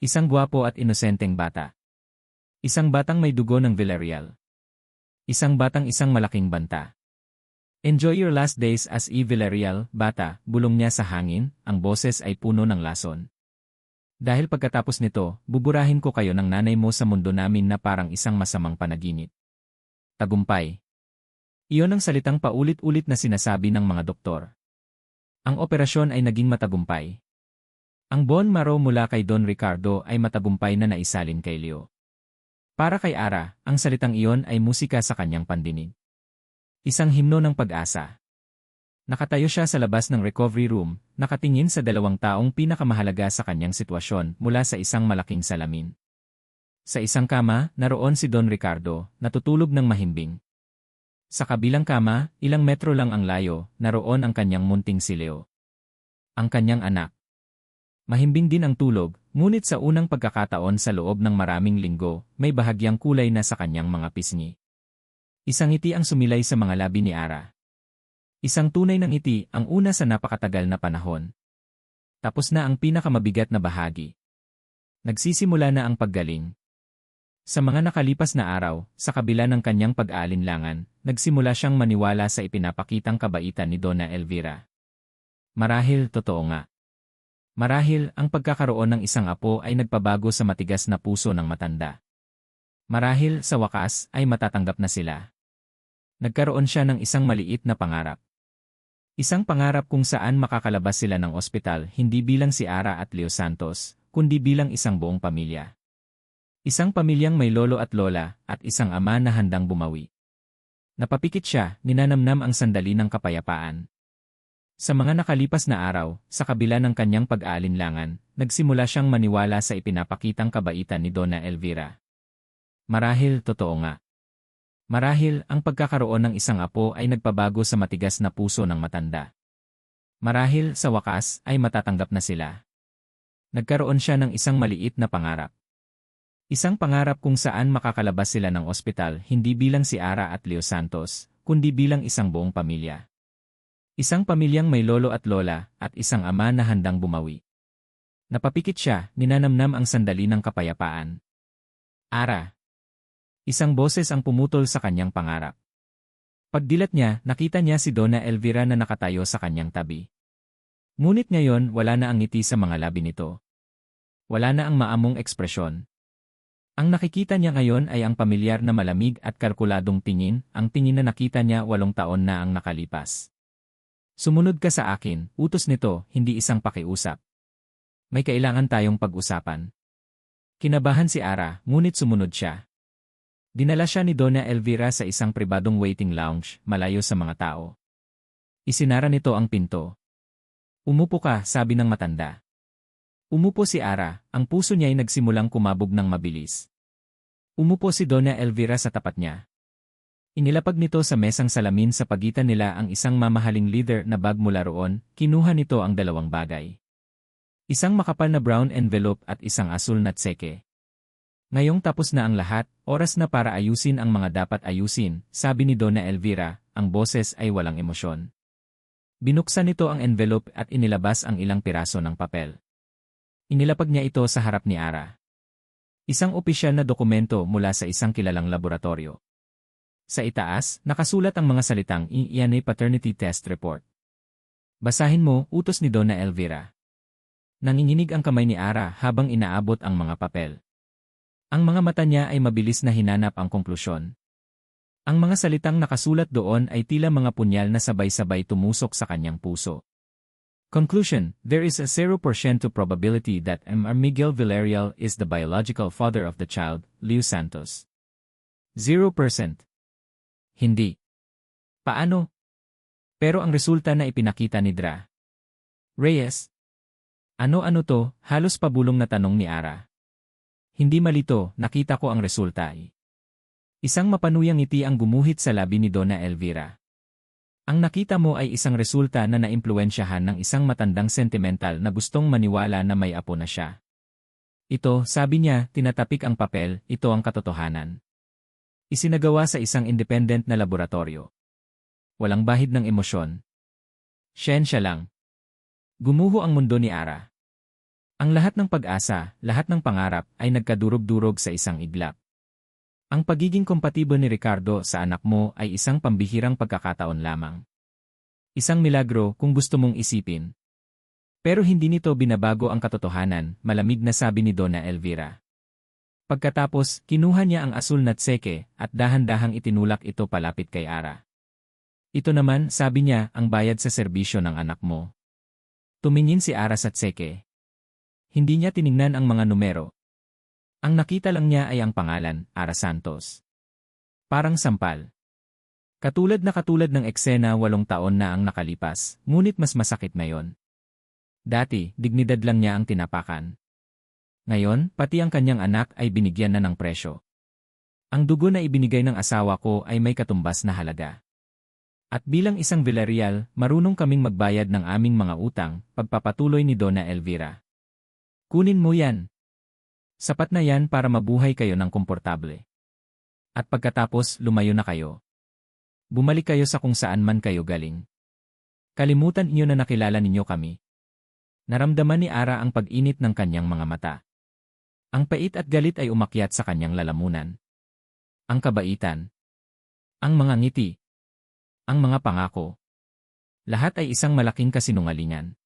Isang gwapo at inosenteng bata. Isang batang may dugo ng Villarreal. Isang batang isang malaking banta. Enjoy your last days as E. Villarreal, bata, bulong niya sa hangin, ang boses ay puno ng lason. Dahil pagkatapos nito, buburahin ko kayo ng nanay mo sa mundo namin na parang isang masamang panaginip. Tagumpay. Iyon ang salitang paulit-ulit na sinasabi ng mga doktor. Ang operasyon ay naging matagumpay. Ang bone marrow mula kay Don Ricardo ay matagumpay na naisalin kay Leo. Para kay Ara, ang salitang iyon ay musika sa kanyang pandinig. Isang himno ng pag-asa. Nakatayo siya sa labas ng recovery room, nakatingin sa 2 taong pinakamahalaga sa kanyang sitwasyon mula sa isang malaking salamin. Sa isang kama, naroon si Don Ricardo, natutulog ng mahimbing. Sa kabilang kama, ilang metro lang ang layo, naroon ang kanyang munting si Leo. Ang kanyang anak. Mahimbing din ang tulog, ngunit sa unang pagkakataon sa loob ng maraming linggo, may bahagyang kulay na sa kanyang mga pisngi. Isang ngiti ang sumilay sa mga labi ni Ara. Isang tunay ng ngiti, ang una sa napakatagal na panahon. Tapos na ang pinakamabigat na bahagi. Nagsisimula na ang paggaling. Sa mga nakalipas na araw, sa kabila ng kanyang pag-aalinlangan, nagsimula siyang maniwala sa ipinapakitang kabaitan ni Donna Elvira. Marahil totoo nga. Marahil ang pagkakaroon ng isang apo ay nagpabago sa matigas na puso ng matanda. Marahil sa wakas ay matatanggap na sila. Nagkaroon siya ng isang maliit na pangarap. Isang pangarap kung saan makakalabas sila ng ospital hindi bilang si Ara at Leo Santos, kundi bilang isang buong pamilya. Isang pamilyang may lolo at lola at isang ama na handang bumawi. Napapikit siya, ninanamnam ang sandali ng kapayapaan. Sa mga nakalipas na araw, sa kabila ng kanyang pag-aalinlangan, nagsimula siyang maniwala sa ipinapakitang kabaitan ni Donna Elvira. Marahil totoo nga. Marahil ang pagkakaroon ng isang apo ay nagpabago sa matigas na puso ng matanda. Marahil sa wakas ay matatanggap na sila. Nagkaroon siya ng isang maliit na pangarap. Isang pangarap kung saan makakalabas sila ng ospital hindi bilang si Ara at Leo Santos, kundi bilang isang buong pamilya. Isang pamilyang may lolo at lola at isang ama na handang bumawi. Napapikit siya, ninanamnam ang sandali ng kapayapaan. Ara. Isang boses ang pumutol sa kanyang pangarap. Pagdilat niya, nakita niya si Donna Elvira na nakatayo sa kanyang tabi. Ngunit ngayon wala na ang ngiti sa mga labi nito. Wala na ang maamong ekspresyon. Ang nakikita niya ngayon ay ang pamilyar na malamig at kalkuladong tingin, ang tingin na nakita niya 8 taon na ang nakalipas. Sumunod ka sa akin, utos nito, hindi isang pakiusap. May kailangan tayong pag-usapan. Kinabahan si Ara, ngunit sumunod siya. Dinala siya ni Donna Elvira sa isang pribadong waiting lounge, malayo sa mga tao. Isinara nito ang pinto. Umupo ka, sabi ng matanda. Umupo si Ara, ang puso niya ay nagsimulang kumabog ng mabilis. Umupo si Donna Elvira sa tapat niya. Inilapag nito sa mesang salamin sa pagitan nila ang isang mamahaling leather na bag mula roon, kinuha nito ang 2 bagay. Isang makapal na brown envelope at isang asul na tseke. Ngayong tapos na ang lahat, oras na para ayusin ang mga dapat ayusin, sabi ni Donna Elvira, ang boses ay walang emosyon. Binuksan nito ang envelope at inilabas ang ilang piraso ng papel. Inilapag niya ito sa harap ni Ara. Isang opisyal na dokumento mula sa isang kilalang laboratorio. Sa itaas, nakasulat ang mga salitang iyan ay paternity test report. Basahin mo, utos ni Donna Elvira. Nanginginig ang kamay ni Ara habang inaabot ang mga papel. Ang mga mata niya ay mabilis na hinanap ang konklusyon. Ang mga salitang nakasulat doon ay tila mga punyal na sabay-sabay tumusok sa kanyang puso. Conclusion, there is a 0% probability that Mr. Miguel Villarreal is the biological father of the child, Leo Santos. 0%. Hindi. Paano? Pero ang resulta na ipinakita ni Dra. Reyes. Ano-ano to, halos pabulong na tanong ni Ara. Hindi malito, nakita ko ang resulta ay. Isang mapanuyang ngiti ang gumuhit sa labi ni Donna Elvira. Ang nakita mo ay isang resulta na naimpluwensyahan ng isang matandang sentimental na gustong maniwala na may apo na siya. Ito, sabi niya, tinatapik ang papel, ito ang katotohanan. Isinagawa sa isang independent na laboratorio. Walang bahid ng emosyon. Siyensya lang. Gumuho ang mundo ni Ara. Ang lahat ng pag-asa, lahat ng pangarap ay nagkadurog-durog sa isang iglap. Ang pagiging kompatible ni Ricardo sa anak mo ay isang pambihirang pagkakataon lamang. Isang milagro kung gusto mong isipin. Pero hindi nito binabago ang katotohanan, malamig na sabi ni Donna Elvira. Pagkatapos, kinuha niya ang asul na tseke at dahan-dahang itinulak ito palapit kay Ara. Ito naman, sabi niya, ang bayad sa serbisyo ng anak mo. Tumingin si Ara sa tseke. Hindi niya tiningnan ang mga numero. Ang nakita lang niya ay ang pangalan, Ara Santos. Parang sampal. Katulad ng eksena 8 taon na ang nakalipas, ngunit mas masakit ngayon. Dati, dignidad lang niya ang tinapakan. Ngayon, pati ang kanyang anak ay binigyan na ng presyo. Ang dugo na ibinigay ng asawa ko ay may katumbas na halaga. At bilang isang Villarreal, marunong kaming magbayad ng aming mga utang, pagpapatuloy ni Donna Elvira. Kunin mo yan. Sapat na yan para mabuhay kayo ng komportable. At pagkatapos, lumayo na kayo. Bumalik kayo sa kung saan man kayo galing. Kalimutan niyo na nakilala ninyo kami. Naramdaman ni Ara ang pag-init ng kanyang mga mata. Ang pait at galit ay umakyat sa kanyang lalamunan. Ang kabaitan. Ang mga ngiti. Ang mga pangako. Lahat ay isang malaking kasinungalingan.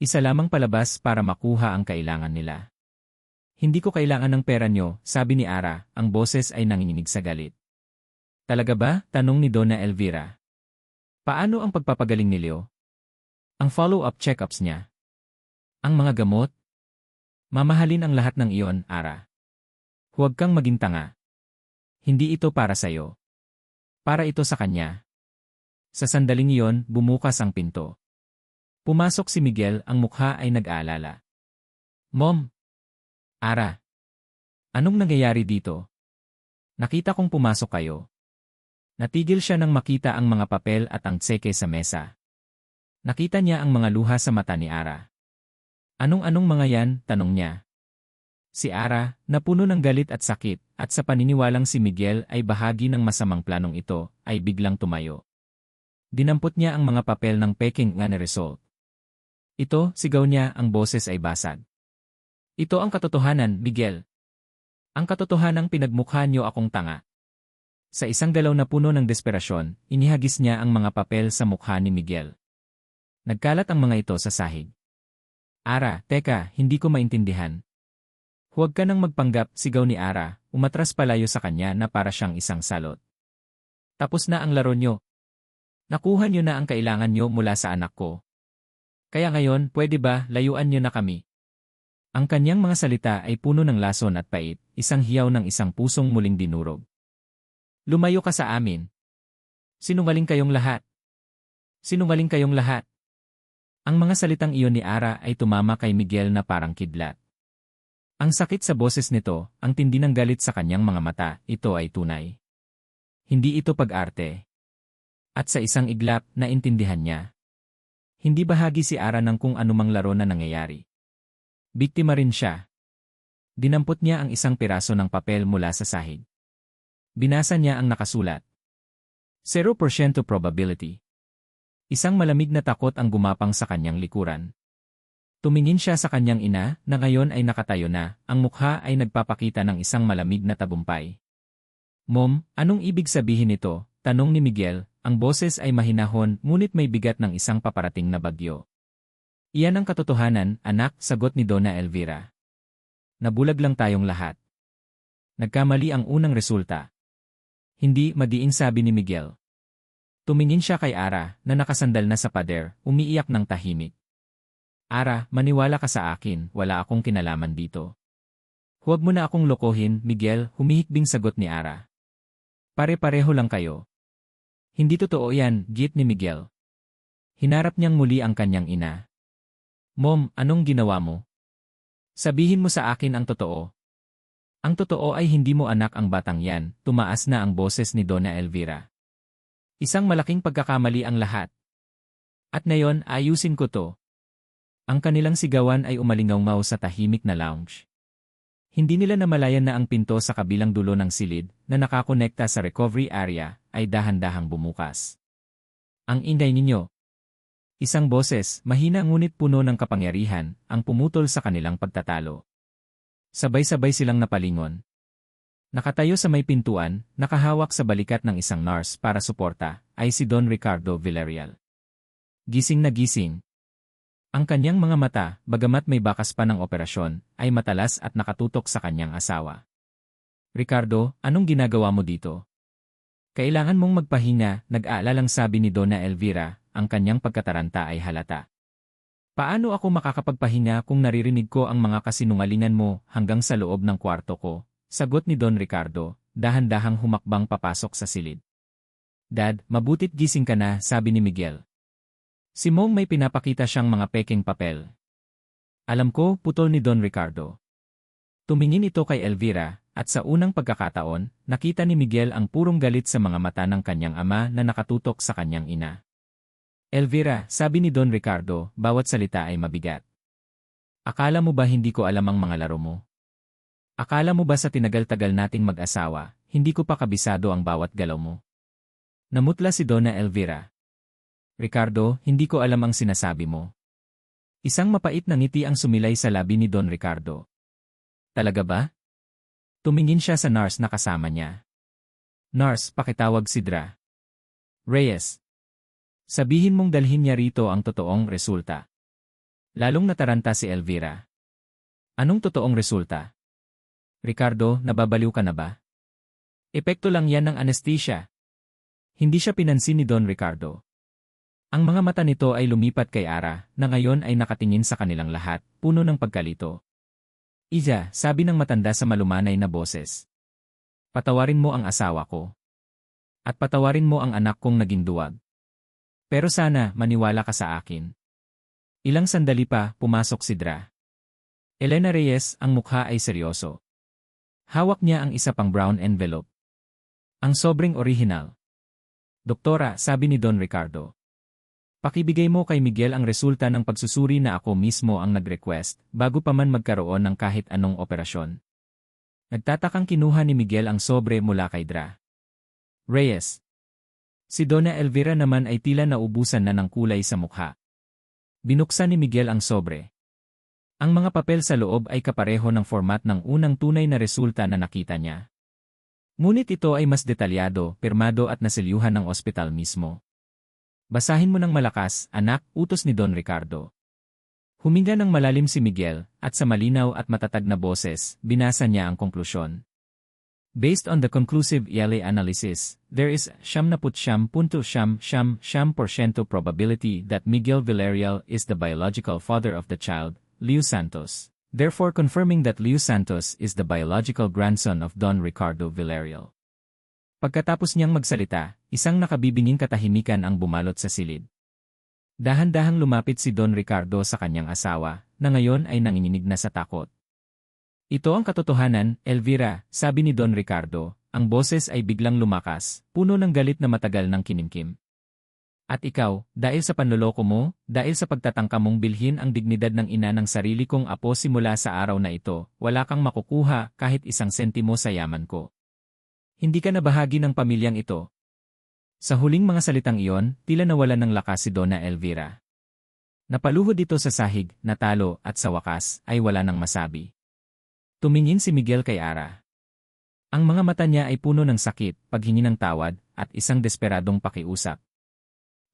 Isa lamang palabas para makuha ang kailangan nila. Hindi ko kailangan ng pera nyo, sabi ni Ara, ang boses ay nanginginig sa galit. Talaga ba? Tanong ni Donna Elvira. Paano ang pagpapagaling ni Leo? Ang follow-up check-ups niya? Ang mga gamot? Mamahalin ang lahat ng iyon, Ara. Huwag kang maging tanga. Hindi ito para sa'yo. Para ito sa kanya. Sa sandaling iyon, bumukas ang pinto. Pumasok si Miguel, ang mukha ay nag-aalala. Mom! Ara! Anong nangyayari dito? Nakita kong pumasok kayo. Natigil siya nang makita ang mga papel at ang tseke sa mesa. Nakita niya ang mga luha sa mata ni Ara. Anong-anong mga yan? Tanong niya. Si Ara, napuno ng galit at sakit, at sa paniniwalang si Miguel ay bahagi ng masamang planong ito, ay biglang tumayo. Dinampot niya ang mga papel ng peking nga na result. Ito, sigaw niya, ang boses ay basag. Ito ang katotohanan, Miguel. Ang katotohanang pinagmukha niyo akong tanga. Sa isang galaw na puno ng desperasyon, inihagis niya ang mga papel sa mukha ni Miguel. Nagkalat ang mga ito sa sahig. Ara, teka, hindi ko maintindihan. Huwag ka nang magpanggap, sigaw ni Ara, umatras palayo sa kanya na para siyang isang salot. Tapos na ang laro niyo. Nakuha niyo na ang kailangan niyo mula sa anak ko. Kaya ngayon, pwede ba, layuan niyo na kami? Ang kanyang mga salita ay puno ng lason at pait, isang hiyaw ng isang pusong muling dinurog. Lumayo ka sa amin. Sinungaling kayong lahat. Sinungaling kayong lahat. Ang mga salitang iyon ni Ara ay tumama kay Miguel na parang kidlat. Ang sakit sa boses nito, ang tindi ng galit sa kanyang mga mata, ito ay tunay. Hindi ito pag-arte. At sa isang iglap, naintindihan niya. Hindi bahagi si Ara ng kung anumang laro na nangyayari. Biktima rin siya. Dinampot niya ang isang piraso ng papel mula sa sahig. Binasa niya ang nakasulat. 0% probability. Isang malamig na takot ang gumapang sa kanyang likuran. Tumingin siya sa kanyang ina, na ngayon ay nakatayo na, ang mukha ay nagpapakita ng isang malamig na tagumpay. Mom, anong ibig sabihin nito? Tanong ni Miguel, ang boses ay mahinahon ngunit may bigat ng isang paparating na bagyo. Iyan ang katotohanan, anak, sagot ni Donna Elvira. Nabulag lang tayong lahat. Nagkamali ang unang resulta. Hindi, madiin sabi ni Miguel. Tumingin siya kay Ara, na nakasandal na sa pader, umiiyak ng tahimik. Ara, maniwala ka sa akin, wala akong kinalaman dito. Huwag mo na akong lokohin, Miguel, humihikbing sagot ni Ara. Pare-pareho lang kayo. Hindi totoo yan, git ni Miguel. Hinarap niyang muli ang kanyang ina. Mom, anong ginawa mo? Sabihin mo sa akin ang totoo. Ang totoo ay hindi mo anak ang batang yan, tumaas na ang boses ni Donna Elvira. Isang malaking pagkakamali ang lahat. At ngayon, ayusin ko to. Ang kanilang sigawan ay umalingaw sa tahimik na lounge. Hindi nila namalayan na ang pinto sa kabilang dulo ng silid, na nakakonekta sa recovery area, ay dahan-dahang bumukas. Ang ingay ninyo. Isang boses, mahina ngunit puno ng kapangyarihan, ang pumutol sa kanilang pagtatalo. Sabay-sabay silang napalingon. Nakatayo sa may pintuan, nakahawak sa balikat ng isang nurse para suporta, ay si Don Ricardo Villarreal. Gising na gising. Ang kanyang mga mata, bagamat may bakas pa ng operasyon, ay matalas at nakatutok sa kanyang asawa. Ricardo, anong ginagawa mo dito? Kailangan mong magpahinga, nag-aalalang sabi ni Donna Elvira, ang kanyang pagkataranta ay halata. Paano ako makakapagpahinga kung naririnig ko ang mga kasinungalingan mo hanggang sa loob ng kwarto ko? Sagot ni Don Ricardo, dahan-dahang humakbang papasok sa silid. Dad, mabutit gising ka na, sabi ni Miguel. Si Mong may pinapakita siyang mga peking papel. Alam ko, putol ni Don Ricardo. Tumingin ito kay Elvira, at sa unang pagkakataon, nakita ni Miguel ang purong galit sa mga mata ng kanyang ama na nakatutok sa kanyang ina. Elvira, sabi ni Don Ricardo, bawat salita ay mabigat. Akala mo ba hindi ko alam ang mga laro mo? Akala mo ba sa tinagal-tagal nating mag-asawa, hindi ko pa kabisado ang bawat galaw mo? Namutla si Donna Elvira. Ricardo, hindi ko alam ang sinasabi mo. Isang mapait na ngiti ang sumilay sa labi ni Don Ricardo. Talaga ba? Tumingin siya sa nurse na kasama niya. Nurse, pakitawag si Dra. Reyes. Sabihin mong dalhin niya rito ang totoong resulta. Lalong nataranta si Elvira. Anong totoong resulta? Ricardo, nababaliw ka na ba? Epekto lang yan ng anesthesia. Hindi siya pinansin ni Don Ricardo. Ang mga mata nito ay lumipat kay Ara, na ngayon ay nakatingin sa kanilang lahat, puno ng pagkalito. Ija, sabi ng matanda sa malumanay na boses. Patawarin mo ang asawa ko. At patawarin mo ang anak kong naging duwag. Pero sana, maniwala ka sa akin. Ilang sandali pa, pumasok si Dra. Elena Reyes, ang mukha ay seryoso. Hawak niya ang isa pang brown envelope. Ang sobrang orihinal. Doktora, sabi ni Don Ricardo. Pakibigay mo kay Miguel ang resulta ng pagsusuri na ako mismo ang nag-request bago pa man magkaroon ng kahit anong operasyon. Nagtatakang kinuha ni Miguel ang sobre mula kay Dra. Reyes. Si Donna Elvira naman ay tila naubusan na ng kulay sa mukha. Binuksan ni Miguel ang sobre. Ang mga papel sa loob ay kapareho ng format ng unang tunay na resulta na nakita niya. Ngunit ito ay mas detalyado, pirmado at nasilyuhan ng ospital mismo. Basahin mo ng malakas, anak, utos ni Don Ricardo. Huminga ng malalim si Miguel, at sa malinaw at matatag na boses, binasa niya ang konklusyon. Based on the conclusive ELA analysis, there is 99.9% probability that Miguel Villarreal is the biological father of the child, Leo Santos, therefore confirming that Leo Santos is the biological grandson of Don Ricardo Villarreal. Pagkatapos niyang magsalita, isang nakabibinging katahimikan ang bumalot sa silid. Dahan-dahang lumapit si Don Ricardo sa kanyang asawa, na ngayon ay nanginginig na sa takot. Ito ang katotohanan, Elvira, sabi ni Don Ricardo, ang boses ay biglang lumakas, puno ng galit na matagal ng kinimkim. At ikaw, dahil sa panloloko mo, dahil sa pagtatangka mong bilhin ang dignidad ng ina ng sarili kong apo simula sa araw na ito, wala kang makukuha kahit isang sentimo sa yaman ko. Hindi ka na bahagi ng pamilyang ito. Sa huling mga salitang iyon, tila nawalan ng lakas si Donna Elvira. Napaluhod ito sa sahig, natalo, at sa wakas, ay wala nang masabi. Tumingin si Miguel kay Ara. Ang mga mata niya ay puno ng sakit, paghingi ng tawad, at isang desperadong pakiusap.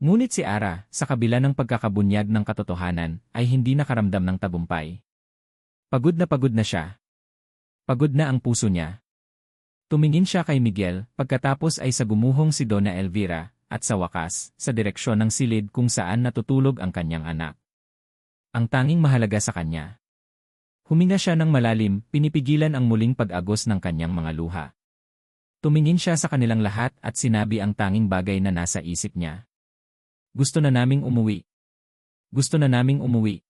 Ngunit si Ara, sa kabila ng pagkakabunyag ng katotohanan, ay hindi nakaramdam ng tagumpay. Pagod na siya. Pagod na ang puso niya. Tumingin siya kay Miguel, pagkatapos ay sa gumuhong si Donna Elvira, at sa wakas, sa direksyon ng silid kung saan natutulog ang kanyang anak. Ang tanging mahalaga sa kanya. Huminga siya ng malalim, pinipigilan ang muling pag-agos ng kanyang mga luha. Tumingin siya sa kanilang lahat at sinabi ang tanging bagay na nasa isip niya. Gusto na naming umuwi. Gusto na naming umuwi.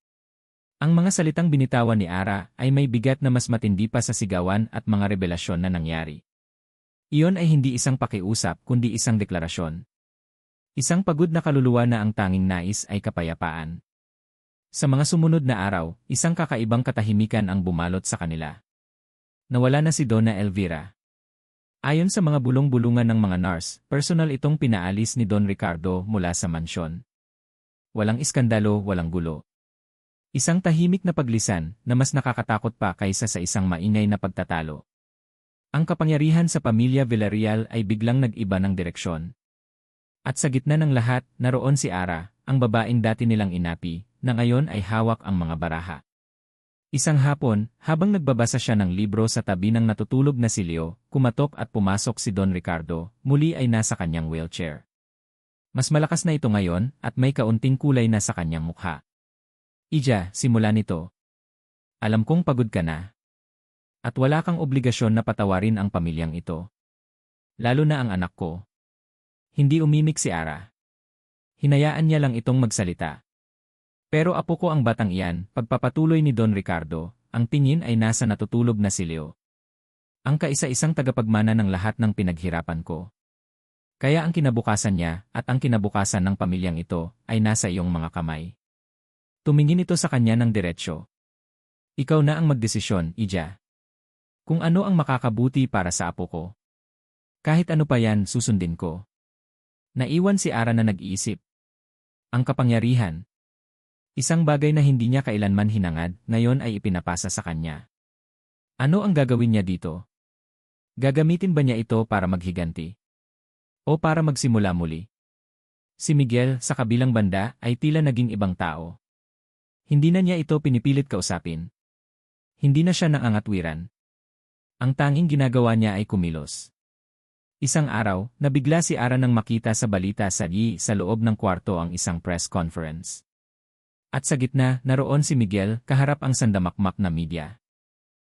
Ang mga salitang binitawan ni Ara ay may bigat na mas matindi pa sa sigawan at mga revelasyon na nangyari. Iyon ay hindi isang pakiusap kundi isang deklarasyon. Isang pagod na kaluluwa na ang tanging nais ay kapayapaan. Sa mga sumunod na araw, isang kakaibang katahimikan ang bumalot sa kanila. Nawala na si Donna Elvira. Ayon sa mga bulong-bulungan ng mga nurse, personal itong pinaalis ni Don Ricardo mula sa mansyon. Walang iskandalo, walang gulo. Isang tahimik na paglisan na mas nakakatakot pa kaysa sa isang maingay na pagtatalo. Ang kapangyarihan sa pamilya Villarreal ay biglang nag-iba ng direksyon. At sa gitna ng lahat, naroon si Ara, ang babaeng dati nilang inapi, na ngayon ay hawak ang mga baraha. Isang hapon, habang nagbabasa siya ng libro sa tabi ng natutulog na si Leo, kumatok at pumasok si Don Ricardo, muli ay nasa kanyang wheelchair. Mas malakas na ito ngayon at may kaunting kulay na sa kanyang mukha. Ija, simula nito. Alam kong pagod ka na. At wala kang obligasyon na patawarin ang pamilyang ito. Lalo na ang anak ko. Hindi umimik si Ara. Hinayaan niya lang itong magsalita. Pero apo ko ang batang iyan, pagpapatuloy ni Don Ricardo, ang tingin ay nasa natutulog na si Leo. Ang kaisa-isang tagapagmana ng lahat ng pinaghirapan ko. Kaya ang kinabukasan niya, at ang kinabukasan ng pamilyang ito, ay nasa iyong mga kamay. Tumingin ito sa kanya ng diretsyo. Ikaw na ang magdesisyon, Ija. Kung ano ang makakabuti para sa apo ko. Kahit ano pa yan, susundin ko. Naiwan si Ara na nag-iisip. Ang kapangyarihan. Isang bagay na hindi niya kailanman hinangad, ngayon ay ipinapasa sa kanya. Ano ang gagawin niya dito? Gagamitin ba niya ito para maghiganti? O para magsimula muli? Si Miguel, sa kabilang banda, ay tila naging ibang tao. Hindi na niya ito pinipilit kausapin. Hindi na siya nangangatwiran. Ang tanging ginagawa niya ay kumilos. Isang araw, nabigla si Ara nang makita sa balita sa loob ng kwarto ang isang press conference. At sa gitna, naroon si Miguel, kaharap ang sandamakmak na media.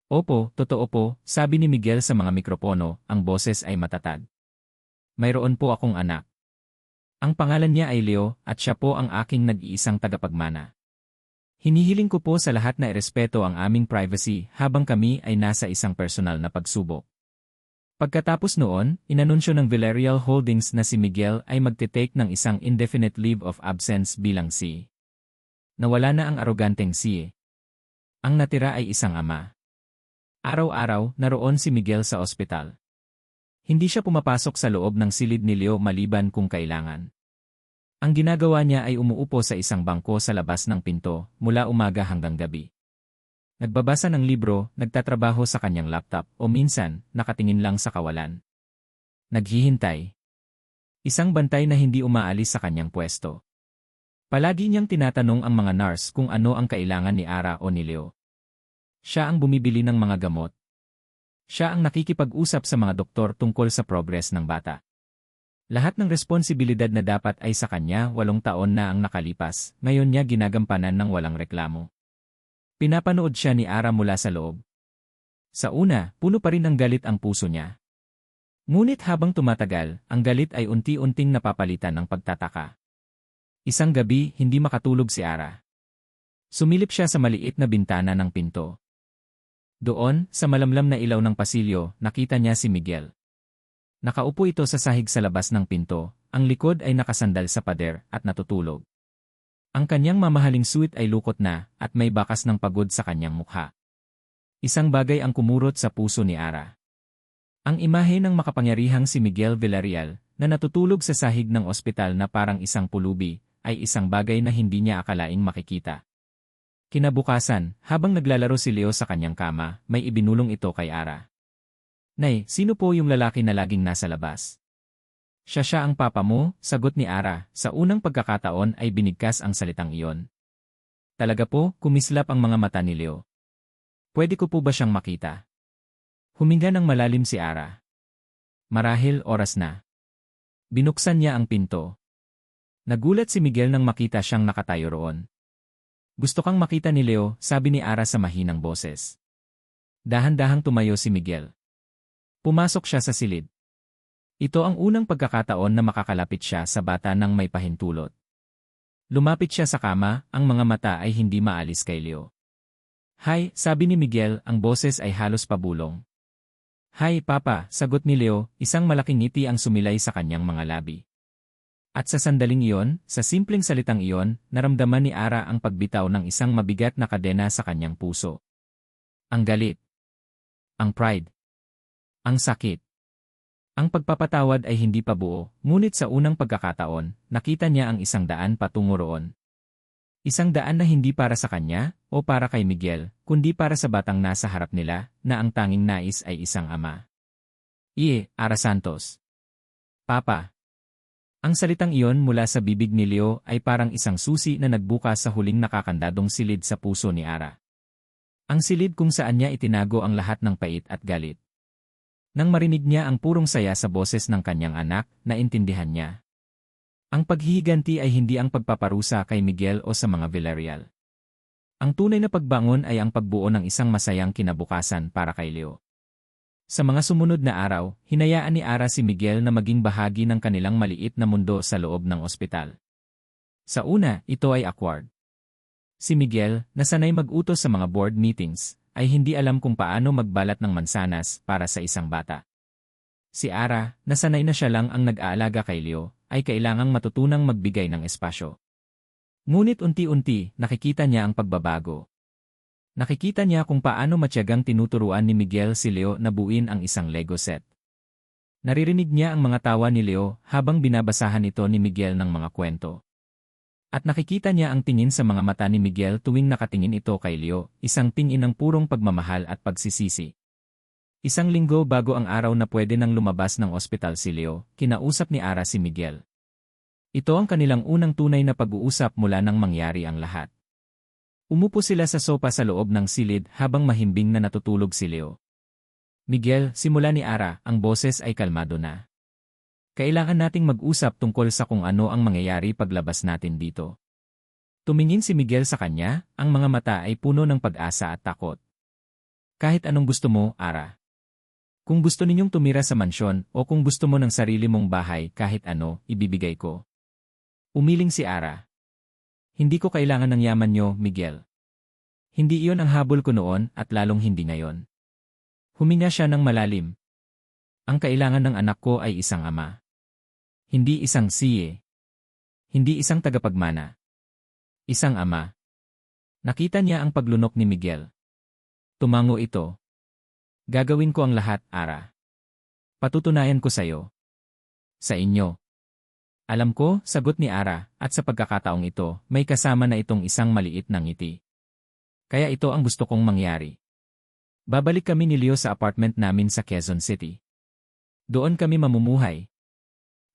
Opo, totoo po, sabi ni Miguel sa mga mikropono, ang boses ay matatag. Mayroon po akong anak. Ang pangalan niya ay Leo at siya po ang aking nag-iisang tagapagmana. Hinihiling ko po sa lahat na irespeto ang aming privacy habang kami ay nasa isang personal na pagsubok. Pagkatapos noon, inanunsyo ng Villarreal Holdings na si Miguel ay magte-take ng isang indefinite leave of absence bilang CEO. Nawala na ang aroganteng CEO. Ang natira ay isang ama. Araw-araw, naroon si Miguel sa ospital. Hindi siya pumapasok sa loob ng silid ni Leo maliban kung kailangan. Ang ginagawa niya ay umuupo sa isang bangko sa labas ng pinto mula umaga hanggang gabi. Nagbabasa ng libro, nagtatrabaho sa kanyang laptop o minsan, nakatingin lang sa kawalan. Naghihintay. Isang bantay na hindi umaalis sa kanyang pwesto. Palagi niyang tinatanong ang mga nurse kung ano ang kailangan ni Ara o ni Leo. Siya ang bumibili ng mga gamot. Siya ang nakikipag-usap sa mga doktor tungkol sa progress ng bata. Lahat ng responsibilidad na dapat ay sa kanya 8 taon na ang nakalipas, ngayon niya ginagampanan ng walang reklamo. Pinapanood siya ni Ara mula sa loob. Sa una, puno pa rin ng galit ang puso niya. Ngunit habang tumatagal, ang galit ay unti-unting napapalitan ng pagtataka. Isang gabi, hindi makatulog si Ara. Sumilip siya sa maliit na bintana ng pinto. Doon, sa malamlam na ilaw ng pasilyo, nakita niya si Miguel. Nakaupo ito sa sahig sa labas ng pinto, ang likod ay nakasandal sa pader at natutulog. Ang kanyang mamahaling suit ay lukot na at may bakas ng pagod sa kanyang mukha. Isang bagay ang kumurot sa puso ni Ara. Ang imahe ng makapangyarihang si Miguel Villarreal na natutulog sa sahig ng ospital na parang isang pulubi ay isang bagay na hindi niya akalaing makikita. Kinabukasan, habang naglalaro si Leo sa kanyang kama, may ibinulong ito kay Ara. "Nay, sino po yung lalaki na laging nasa labas?" Siya ang papa mo, sagot ni Ara. Sa unang pagkakataon ay binigkas ang salitang iyon. Talaga po, kumislap ang mga mata ni Leo. Pwede ko po ba siyang makita? Huminga ng malalim si Ara. Marahil oras na. Binuksan niya ang pinto. Nagulat si Miguel nang makita siyang nakatayo roon. Gusto kang makita ni Leo, sabi ni Ara sa mahinang boses. Dahan-dahang tumayo si Miguel. Pumasok siya sa silid. Ito ang unang pagkakataon na makakalapit siya sa bata nang may pahintulot. Lumapit siya sa kama, ang mga mata ay hindi maalis kay Leo. "Hi," sabi ni Miguel, ang boses ay halos pabulong. "Hi, Papa," sagot ni Leo, isang malaking ngiti ang sumilay sa kanyang mga labi. At sa sandaling iyon, sa simpleng salitang iyon, naramdaman ni Ara ang pagbitaw ng isang mabigat na kadena sa kanyang puso. Ang galit. Ang pride. Ang sakit. Ang pagpapatawad ay hindi pa buo, ngunit sa unang pagkakataon, nakita niya ang 100 patungo roon. 100 na hindi para sa kanya, o para kay Miguel, kundi para sa batang nasa harap nila, na ang tanging nais ay isang ama. Ara Santos. Papa. Ang salitang iyon mula sa bibig ni Leo ay parang isang susi na nagbukas sa huling nakakandadong silid sa puso ni Ara. Ang silid kung saan niya itinago ang lahat ng pait at galit. Nang marinig niya ang purong saya sa boses ng kanyang anak, naintindihan niya. Ang paghihiganti ay hindi ang pagpaparusa kay Miguel o sa mga Villarreal. Ang tunay na pagbangon ay ang pagbuo ng isang masayang kinabukasan para kay Leo. Sa mga sumunod na araw, hinayaan ni Ara si Miguel na maging bahagi ng kanilang maliit na mundo sa loob ng ospital. Sa una, ito ay awkward. Si Miguel, na sanay mag-utos sa mga board meetings, ay hindi alam kung paano magbalat ng mansanas para sa isang bata. Si Ara, na sanay na siya lang ang nag-aalaga kay Leo, ay kailangang matutunang magbigay ng espasyo. Ngunit unti-unti, nakikita niya ang pagbabago. Nakikita niya kung paano matyagang tinuturuan ni Miguel si Leo na buuin ang isang Lego set. Naririnig niya ang mga tawa ni Leo habang binabasahan ito ni Miguel ng mga kwento. At nakikita niya ang tingin sa mga mata ni Miguel tuwing nakatingin ito kay Leo, isang tingin ng purong pagmamahal at pagsisisi. Isang linggo bago ang araw na pwede nang lumabas ng ospital si Leo, kinausap ni Ara si Miguel. Ito ang kanilang unang tunay na pag-uusap mula nang mangyari ang lahat. Umupo sila sa sopa sa loob ng silid habang mahimbing na natutulog si Leo. Miguel, simula ni Ara, ang boses ay kalmado na. Kailangan nating mag-usap tungkol sa kung ano ang mangyayari paglabas natin dito. Tumingin si Miguel sa kanya, ang mga mata ay puno ng pag-asa at takot. Kahit anong gusto mo, Ara. Kung gusto ninyong tumira sa mansyon o kung gusto mo ng sarili mong bahay kahit ano, ibibigay ko. Umiling si Ara. Hindi ko kailangan ng yaman nyo, Miguel. Hindi iyon ang habol ko noon at lalong hindi ngayon. Huminga siya ng malalim. Ang kailangan ng anak ko ay isang ama. Hindi isang siye. Hindi isang tagapagmana. Isang ama. Nakita niya ang paglunok ni Miguel. Tumango ito. Gagawin ko ang lahat, Ara. Patutunayan ko sa'yo. Sa inyo. Alam ko, sagot ni Ara, at sa pagkakataong ito, may kasama na itong isang maliit na ngiti. Kaya ito ang gusto kong mangyari. Babalik kami ni Leo sa apartment namin sa Quezon City. Doon kami mamumuhay.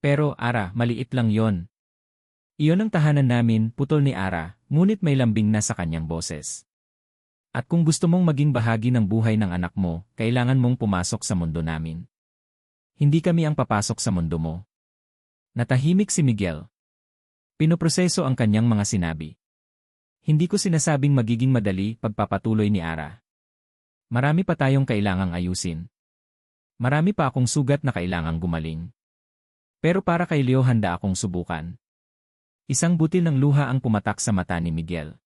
Pero, Ara, maliit lang yon. Iyon ang tahanan namin, putol ni Ara, ngunit may lambing na sa kanyang boses. At kung gusto mong maging bahagi ng buhay ng anak mo, kailangan mong pumasok sa mundo namin. Hindi kami ang papasok sa mundo mo. Natahimik si Miguel. Pinoproseso ang kanyang mga sinabi. Hindi ko sinasabing magiging madali, pagpapatuloy ni Ara. Marami pa tayong kailangang ayusin. Marami pa akong sugat na kailangang gumaling. Pero para kay Leo handa akong subukan. Isang butil ng luha ang pumatak sa mata ni Miguel.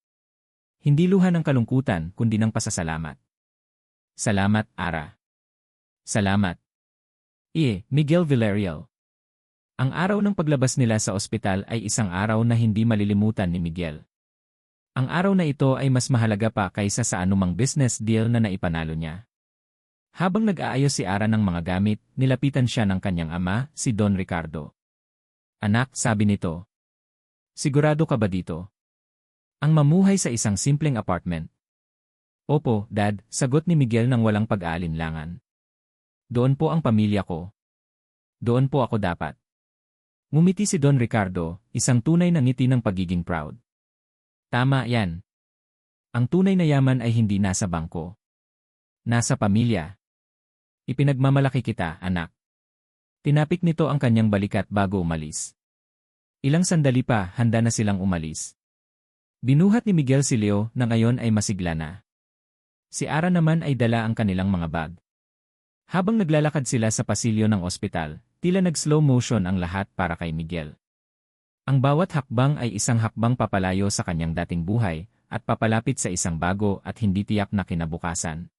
Hindi luha ng kalungkutan, kundi ng pasasalamat. Salamat, Ara. Salamat. Miguel Villarreal. Ang araw ng paglabas nila sa ospital ay isang araw na hindi malilimutan ni Miguel. Ang araw na ito ay mas mahalaga pa kaysa sa anumang business deal na naipanalo niya. Habang nag-aayos si Ara ng mga gamit, nilapitan siya ng kanyang ama, si Don Ricardo. Anak, sabi nito. Sigurado ka ba dito? Ang mamuhay sa isang simpleng apartment. Opo, Dad, sagot ni Miguel nang walang pag-aalinlangan. Doon po ang pamilya ko. Doon po ako dapat. Ngumiti si Don Ricardo, isang tunay na ngiti ng pagiging proud. Tama yan. Ang tunay na yaman ay hindi nasa bangko. Nasa pamilya. Ipinagmamalaki kita, anak. Tinapik nito ang kanyang balikat bago umalis. Ilang sandali pa, handa na silang umalis. Binuhat ni Miguel si Leo na ngayon ay masigla na. Si Ara naman ay dala ang kanilang mga bag. Habang naglalakad sila sa pasilyo ng ospital, tila nag-slow motion ang lahat para kay Miguel. Ang bawat hakbang ay isang hakbang papalayo sa kanyang dating buhay at papalapit sa isang bago at hindi tiyak na kinabukasan.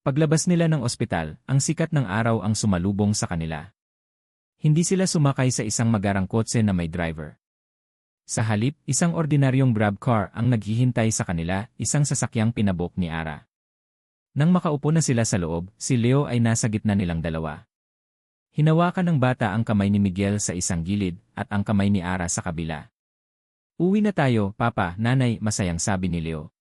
Paglabas nila ng ospital, ang sikat ng araw ang sumalubong sa kanila. Hindi sila sumakay sa isang magarang kotse na may driver. Sa halip, isang ordinaryong grab car ang naghihintay sa kanila, isang sasakyang pinabok ni Ara. Nang makaupo na sila sa loob, si Leo ay nasa gitna nilang dalawa. Hinawakan ng bata ang kamay ni Miguel sa isang gilid at ang kamay ni Ara sa kabila. Uwi na tayo, Papa, Nanay, masayang sabi ni Leo.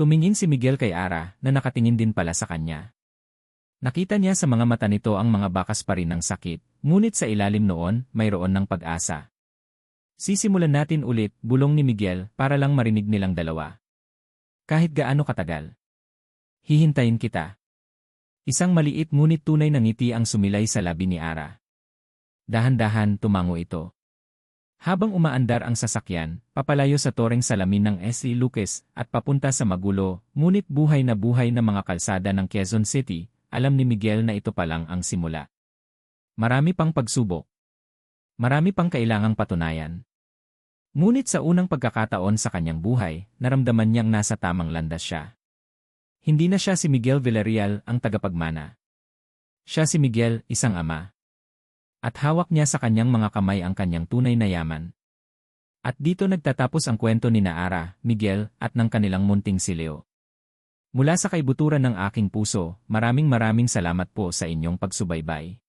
Tumingin si Miguel kay Ara na nakatingin din pala sa kanya. Nakita niya sa mga mata nito ang mga bakas pa rin ng sakit, ngunit sa ilalim noon, mayroon ng pag-asa. Sisimulan natin ulit, bulong ni Miguel para lang marinig nilang dalawa. Kahit gaano katagal. Hihintayin kita. Isang maliit ngunit tunay na ngiti ang sumilay sa labi ni Ara. Dahan-dahan tumango ito. Habang umaandar ang sasakyan, papalayo sa toreng salamin ng S.E. Lucas at papunta sa magulo, ngunit buhay na mga kalsada ng Quezon City, alam ni Miguel na ito pa lang ang simula. Marami pang pagsubok. Marami pang kailangang patunayan. Ngunit sa unang pagkakataon sa kanyang buhay, naramdaman niyang nasa tamang landas siya. Hindi na siya si Miguel Villarreal ang tagapagmana. Siya si Miguel, isang ama. At hawak niya sa kanyang mga kamay ang kanyang tunay na yaman. At dito nagtatapos ang kwento ni Ara, Miguel, at ng kanilang munting si Leo. Mula sa kaibuturan ng aking puso, maraming salamat po sa inyong pagsubaybay.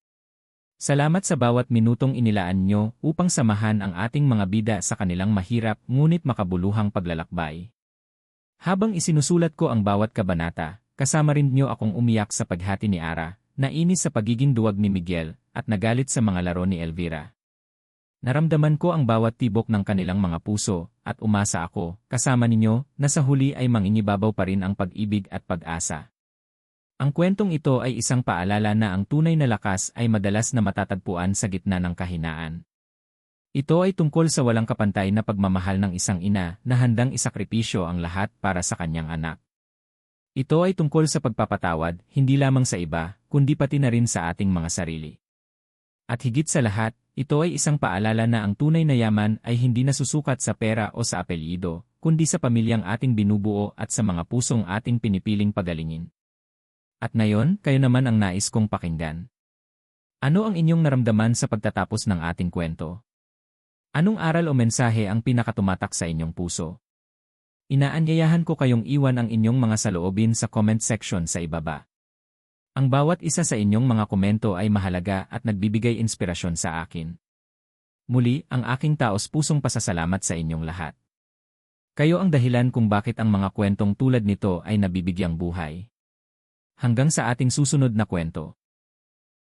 Salamat sa bawat minutong inilaan nyo upang samahan ang ating mga bida sa kanilang mahirap ngunit makabuluhang paglalakbay. Habang isinusulat ko ang bawat kabanata, kasama rin nyo akong umiyak sa paghati ni Ara, nainis sa pagiging duwag ni Miguel, at nagalit sa mga laro ni Elvira. Naramdaman ko ang bawat tibok ng kanilang mga puso, at umasa ako, kasama ninyo, na sa huli ay mangingibabaw pa rin ang pag-ibig at pag-asa. Ang kwentong ito ay isang paalala na ang tunay na lakas ay madalas na matatagpuan sa gitna ng kahinaan. Ito ay tungkol sa walang kapantay na pagmamahal ng isang ina na handang isakripisyo ang lahat para sa kanyang anak. Ito ay tungkol sa pagpapatawad, hindi lamang sa iba, kundi pati na rin sa ating mga sarili. At higit sa lahat, ito ay isang paalala na ang tunay na yaman ay hindi nasusukat sa pera o sa apelyido, kundi sa pamilyang ating binubuo at sa mga pusong ating pinipiling pagalingin. At ngayon, kayo naman ang nais kong pakinggan. Ano ang inyong naramdaman sa pagtatapos ng ating kwento? Anong aral o mensahe ang pinakatumatak sa inyong puso? Inaanyayahan ko kayong iwan ang inyong mga saloobin sa comment section sa ibaba. Ang bawat isa sa inyong mga komento ay mahalaga at nagbibigay inspirasyon sa akin. Muli, ang aking taos-pusong pasasalamat sa inyong lahat. Kayo ang dahilan kung bakit ang mga kwentong tulad nito ay nabibigyang buhay. Hanggang sa ating susunod na kwento.